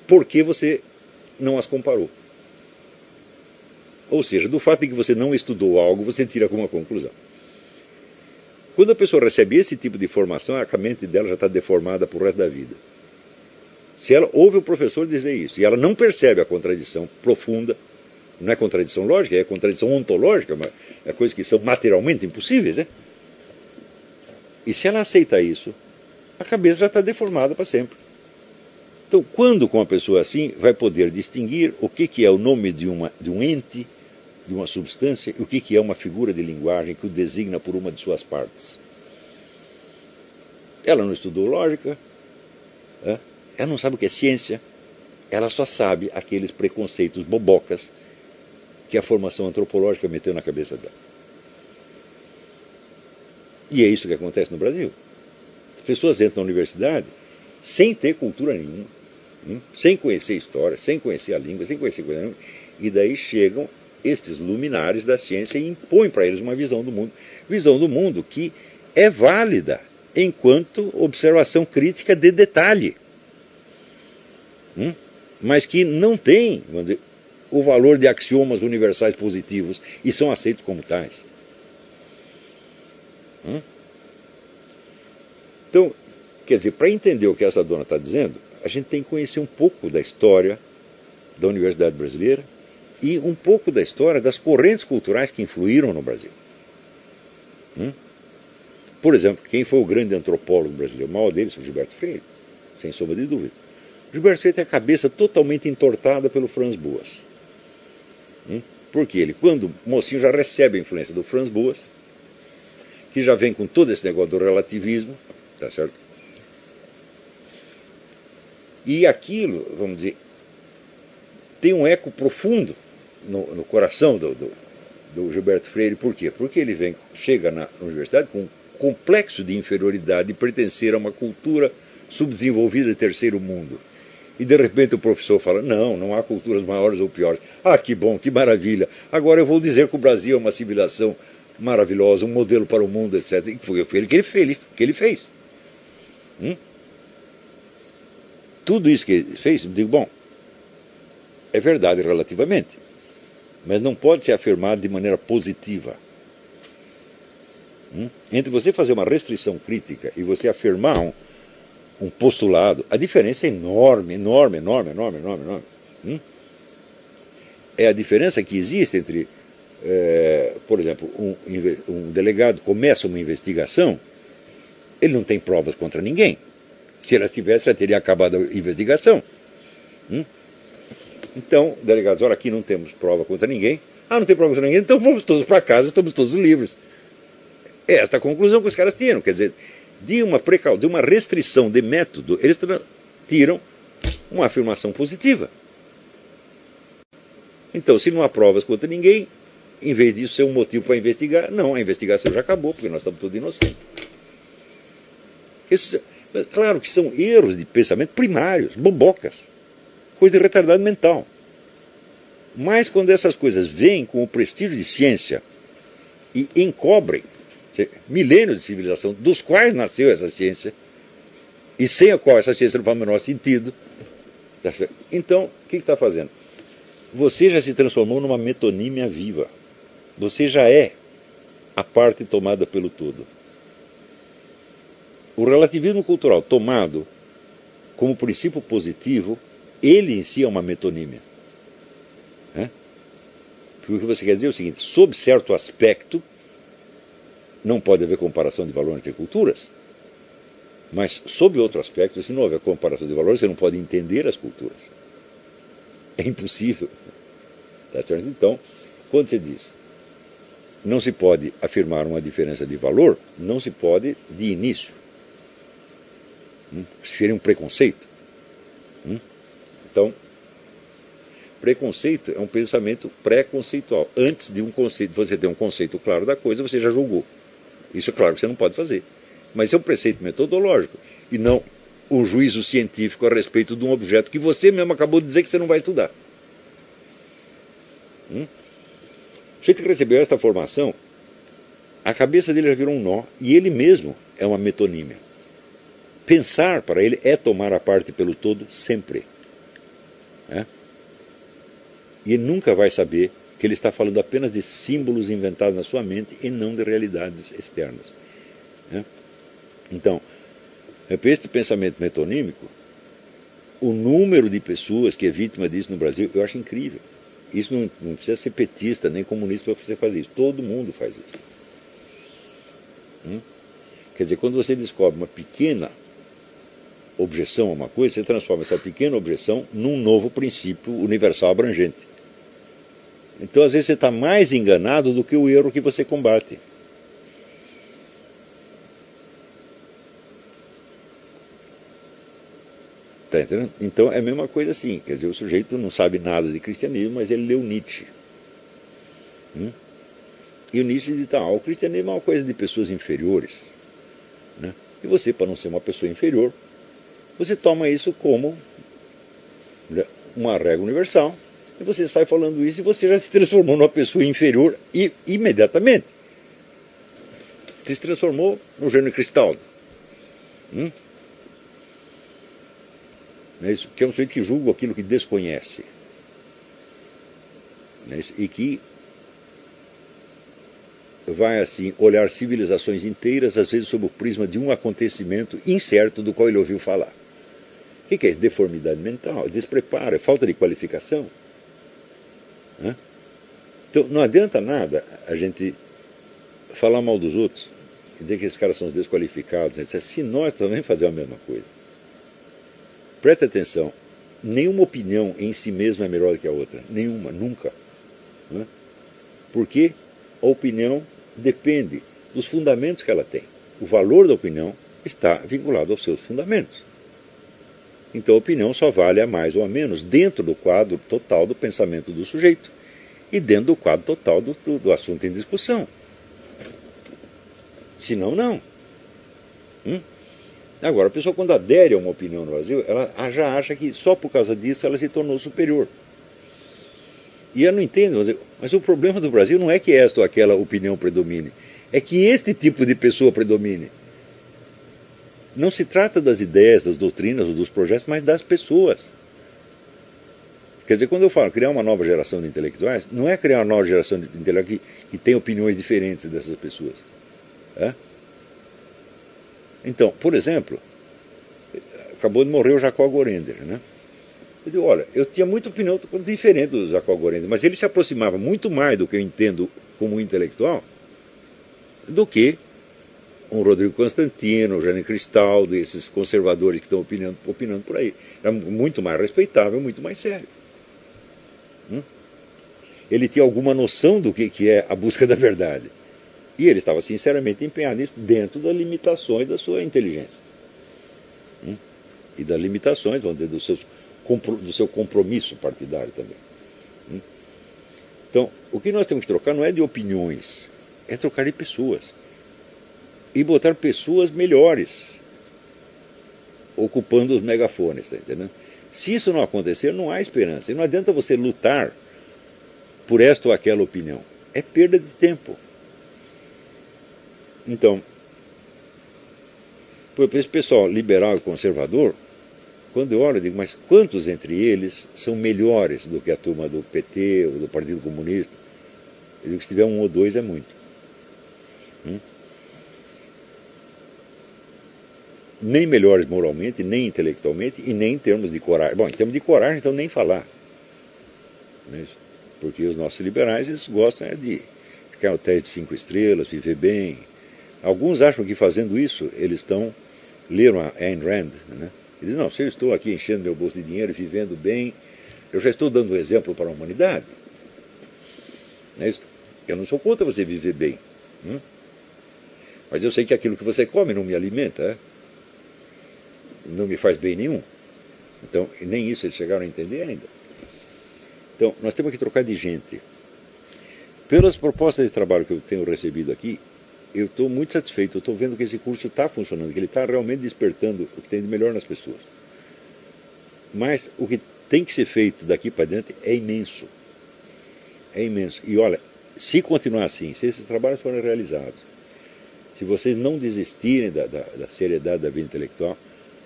porque você não as comparou. Ou seja, do fato de que você não estudou algo, você tira alguma conclusão. Quando a pessoa recebe esse tipo de informação, a mente dela já está deformada para o resto da vida. Se ela ouve o professor dizer isso e ela não percebe a contradição profunda, não é contradição lógica, é contradição ontológica, mas é coisas que são materialmente impossíveis, né? E se ela aceita isso, a cabeça já está deformada para sempre. Então, quando com uma pessoa assim, vai poder distinguir o que é o nome de um ente, de uma substância, e o que é uma figura de linguagem que o designa por uma de suas partes. Ela não estudou lógica, ela não sabe o que é ciência, ela só sabe aqueles preconceitos bobocas que a formação antropológica meteu na cabeça dela. E é isso que acontece no Brasil. As pessoas entram na universidade sem ter cultura nenhuma, sem conhecer história, sem conhecer a língua, sem conhecer coisa nenhuma, e daí chegam estes luminares da ciência e impõem para eles uma visão do mundo que é válida enquanto observação crítica de detalhe, mas que não tem, vamos dizer, o valor de axiomas universais positivos e são aceitos como tais. Então, quer dizer, para entender o que essa dona está dizendo, a gente tem que conhecer um pouco da história da Universidade Brasileira e um pouco da história das correntes culturais que influíram no Brasil. Por exemplo, quem foi o grande antropólogo brasileiro? O maior deles foi o Gilberto Freire, sem sombra de dúvida. Gilberto Freire tem a cabeça totalmente entortada pelo Franz Boas. Porque ele, quando mocinho, já recebe a influência do Franz Boas, que já vem com todo esse negócio do relativismo, tá certo? E aquilo, vamos dizer, tem um eco profundo no coração do Gilberto Freire. Por quê? Porque ele chega na universidade com um complexo de inferioridade de pertencer a uma cultura subdesenvolvida de terceiro mundo. E de repente o professor fala, não há culturas maiores ou piores. Ah, que bom, que maravilha. Agora eu vou dizer que o Brasil é uma civilização maravilhosa, um modelo para o mundo, etc. E foi ele que ele fez. Tudo isso que ele fez, eu digo, bom, é verdade relativamente, mas não pode ser afirmado de maneira positiva. Entre você fazer uma restrição crítica e você afirmar um postulado, a diferença é enorme. É a diferença que existe entre, por exemplo, um delegado começa uma investigação, ele não tem provas contra ninguém. Se elas tivesse, já teria acabado a investigação. Então, delegados, olha, aqui não temos prova contra ninguém. Ah, não tem prova contra ninguém, então vamos todos para casa, estamos todos livres. É esta a conclusão que os caras tiram. Quer dizer, de uma restrição de método, eles tiram uma afirmação positiva. Então, se não há provas contra ninguém, em vez disso ser um motivo para investigar, não, a investigação já acabou, porque nós estamos todos inocentes. Claro que são erros de pensamento primários, bobocas, coisa de retardado mental. Mas quando essas coisas vêm com o prestígio de ciência e encobrem milênios de civilização, dos quais nasceu essa ciência, e sem a qual essa ciência não faz o menor sentido, então, o que está fazendo? Você já se transformou numa metonímia viva. Você já é a parte tomada pelo todo. O relativismo cultural tomado como princípio positivo, ele em si é uma metonímia. Porque o que você quer dizer é o seguinte, sob certo aspecto, não pode haver comparação de valor entre culturas. Mas, sob outro aspecto, se não houver comparação de valores, você não pode entender as culturas. É impossível. Tá certo? Então, quando você diz não se pode afirmar uma diferença de valor, não se pode de início. Seria um preconceito. Então, preconceito é um pensamento pré-conceitual. Antes de um conceito, você ter um conceito claro da coisa, você já julgou. Isso é claro que você não pode fazer. Mas é um preceito metodológico e não o juízo científico a respeito de um objeto que você mesmo acabou de dizer que você não vai estudar. O jeito que recebeu esta formação, a cabeça dele já virou um nó e ele mesmo é uma metonímia. Pensar para ele é tomar a parte pelo todo sempre. E ele nunca vai saber que ele está falando apenas de símbolos inventados na sua mente e não de realidades externas. Então, este pensamento metonímico, o número de pessoas que é vítima disso no Brasil, eu acho incrível. Isso não precisa ser petista nem comunista para você fazer isso. Todo mundo faz isso. Quer dizer, quando você descobre uma pequena objeção a uma coisa, você transforma essa pequena objeção num novo princípio universal abrangente. Então, às vezes, você está mais enganado do que o erro que você combate. Tá entendendo? Então, é a mesma coisa assim. Quer dizer, o sujeito não sabe nada de cristianismo, mas ele leu Nietzsche. E o Nietzsche diz, o cristianismo é uma coisa de pessoas inferiores. E você, para não ser uma pessoa inferior, você toma isso como uma regra universal, e você sai falando isso e você já se transformou numa pessoa inferior imediatamente. Você se transformou no gênio Cristaldo. Que é um sujeito que julga aquilo que desconhece. E que vai, assim, olhar civilizações inteiras, às vezes sob o prisma de um acontecimento incerto do qual ele ouviu falar. O que é isso? Deformidade mental, despreparo, é falta de qualificação. Então, não adianta nada a gente falar mal dos outros, dizer que esses caras são os desqualificados, etc., se nós também fazemos a mesma coisa. Presta atenção, nenhuma opinião em si mesma é melhor do que a outra. Nenhuma, nunca. Porque a opinião depende dos fundamentos que ela tem. O valor da opinião está vinculado aos seus fundamentos. Então a opinião só vale a mais ou a menos dentro do quadro total do pensamento do sujeito e dentro do quadro total do assunto em discussão. Senão, não. Agora, a pessoa, quando adere a uma opinião no Brasil, ela já acha que só por causa disso ela se tornou superior. E ela não entende, mas o problema do Brasil não é que esta ou aquela opinião predomine, é que este tipo de pessoa predomine. Não se trata das ideias, das doutrinas ou dos projetos, mas das pessoas. Quer dizer, quando eu falo criar uma nova geração de intelectuais, não é criar uma nova geração de intelectuais que tem opiniões diferentes dessas pessoas. Então, por exemplo, acabou de morrer o Jacó Gorender, Eu digo, olha, eu tinha muita opinião diferente do Jacó Gorender, mas ele se aproximava muito mais do que eu entendo como intelectual do que um Rodrigo Constantino, o Jânio Cristaldo, esses conservadores que estão opinando por aí. Era muito mais respeitável, muito mais sério. Ele tinha alguma noção do que é a busca da verdade. E ele estava sinceramente empenhado nisso dentro das limitações da sua inteligência. E das limitações, vamos dizer, do seu compromisso partidário também. Então, o que nós temos que trocar não é de opiniões, é trocar de pessoas. E botar pessoas melhores ocupando os megafones, tá entendendo? Se isso não acontecer, não há esperança. E não adianta você lutar por esta ou aquela opinião. É perda de tempo. Então, esse pessoal liberal e conservador, quando eu olho, eu digo, mas quantos entre eles são melhores do que a turma do PT ou do Partido Comunista? Eu digo que se tiver um ou dois é muito. Nem melhores moralmente, nem intelectualmente e nem em termos de coragem. Bom, em termos de coragem, então nem falar. Porque os nossos liberais, eles gostam de ficar em hotéis de 5 estrelas, viver bem, Alguns acham que fazendo isso, leram a Ayn Rand, né? E dizem, não, se eu estou aqui enchendo meu bolso de dinheiro e vivendo bem, eu já estou dando um exemplo para a humanidade. Não é isso? Eu não sou contra você viver bem. Mas eu sei que aquilo que você come não me alimenta, não me faz bem nenhum. Então, nem isso eles chegaram a entender ainda. Então, nós temos que trocar de gente. Pelas propostas de trabalho que eu tenho recebido aqui, eu estou muito satisfeito. Eu estou vendo que esse curso está funcionando, que ele está realmente despertando o que tem de melhor nas pessoas. Mas o que tem que ser feito daqui para diante é imenso. É imenso. E olha, se continuar assim, se esses trabalhos forem realizados, se vocês não desistirem da seriedade da vida intelectual,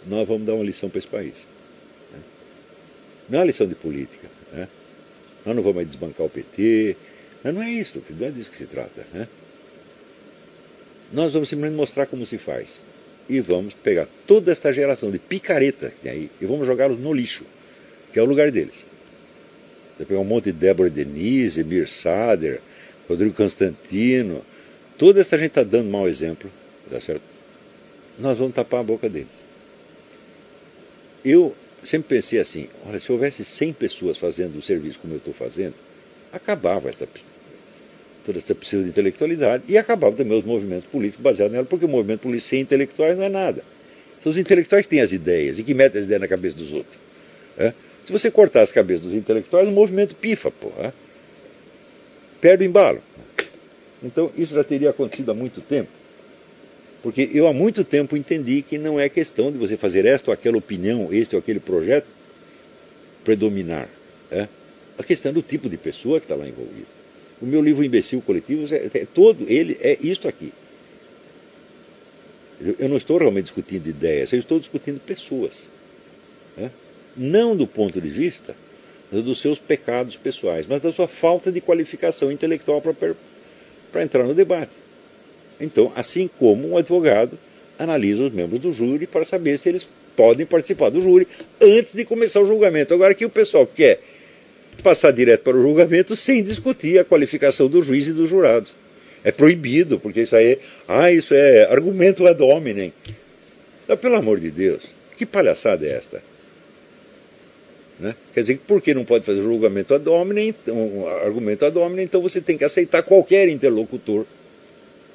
nós vamos dar uma lição para esse país. Não é uma lição de política. Nós não vamos mais desbancar o PT. Não é isso, não é disso que se trata. Nós vamos simplesmente mostrar como se faz. E vamos pegar toda esta geração de picareta que tem aí e vamos jogá-los no lixo, que é o lugar deles. Você pegar um monte de Débora Denise, Mir Sader, Rodrigo Constantino, toda essa gente está dando mau exemplo, tá certo? Nós vamos tapar a boca deles. Eu sempre pensei assim, olha, se houvesse 100 pessoas fazendo o serviço como eu estou fazendo, acabava toda essa pseudo de intelectualidade e acabava também os movimentos políticos baseados nela, porque o movimento político sem intelectuais não é nada. São os intelectuais que têm as ideias e que metem as ideias na cabeça dos outros. Se você cortar as cabeças dos intelectuais, o movimento pifa, perde o embalo. Então isso já teria acontecido há muito tempo. Porque eu há muito tempo entendi que não é questão de você fazer esta ou aquela opinião, este ou aquele projeto predominar. A questão do tipo de pessoa que está lá envolvida. O meu livro Imbecil Coletivo, todo ele é isto aqui. Eu não estou realmente discutindo ideias, eu estou discutindo pessoas. Não do ponto de vista dos seus pecados pessoais, mas da sua falta de qualificação intelectual para entrar no debate. Então, assim como um advogado analisa os membros do júri para saber se eles podem participar do júri antes de começar o julgamento. Agora que o pessoal quer passar direto para o julgamento sem discutir a qualificação do juiz e dos jurados. É proibido, porque isso é argumento ad hominem. Então, pelo amor de Deus, que palhaçada é esta? Quer dizer, por que não pode fazer julgamento ad hominem, argumento ad hominem, então você tem que aceitar qualquer interlocutor,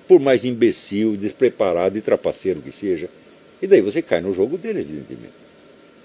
por mais imbecil, despreparado e trapaceiro que seja. E daí você cai no jogo dele, evidentemente.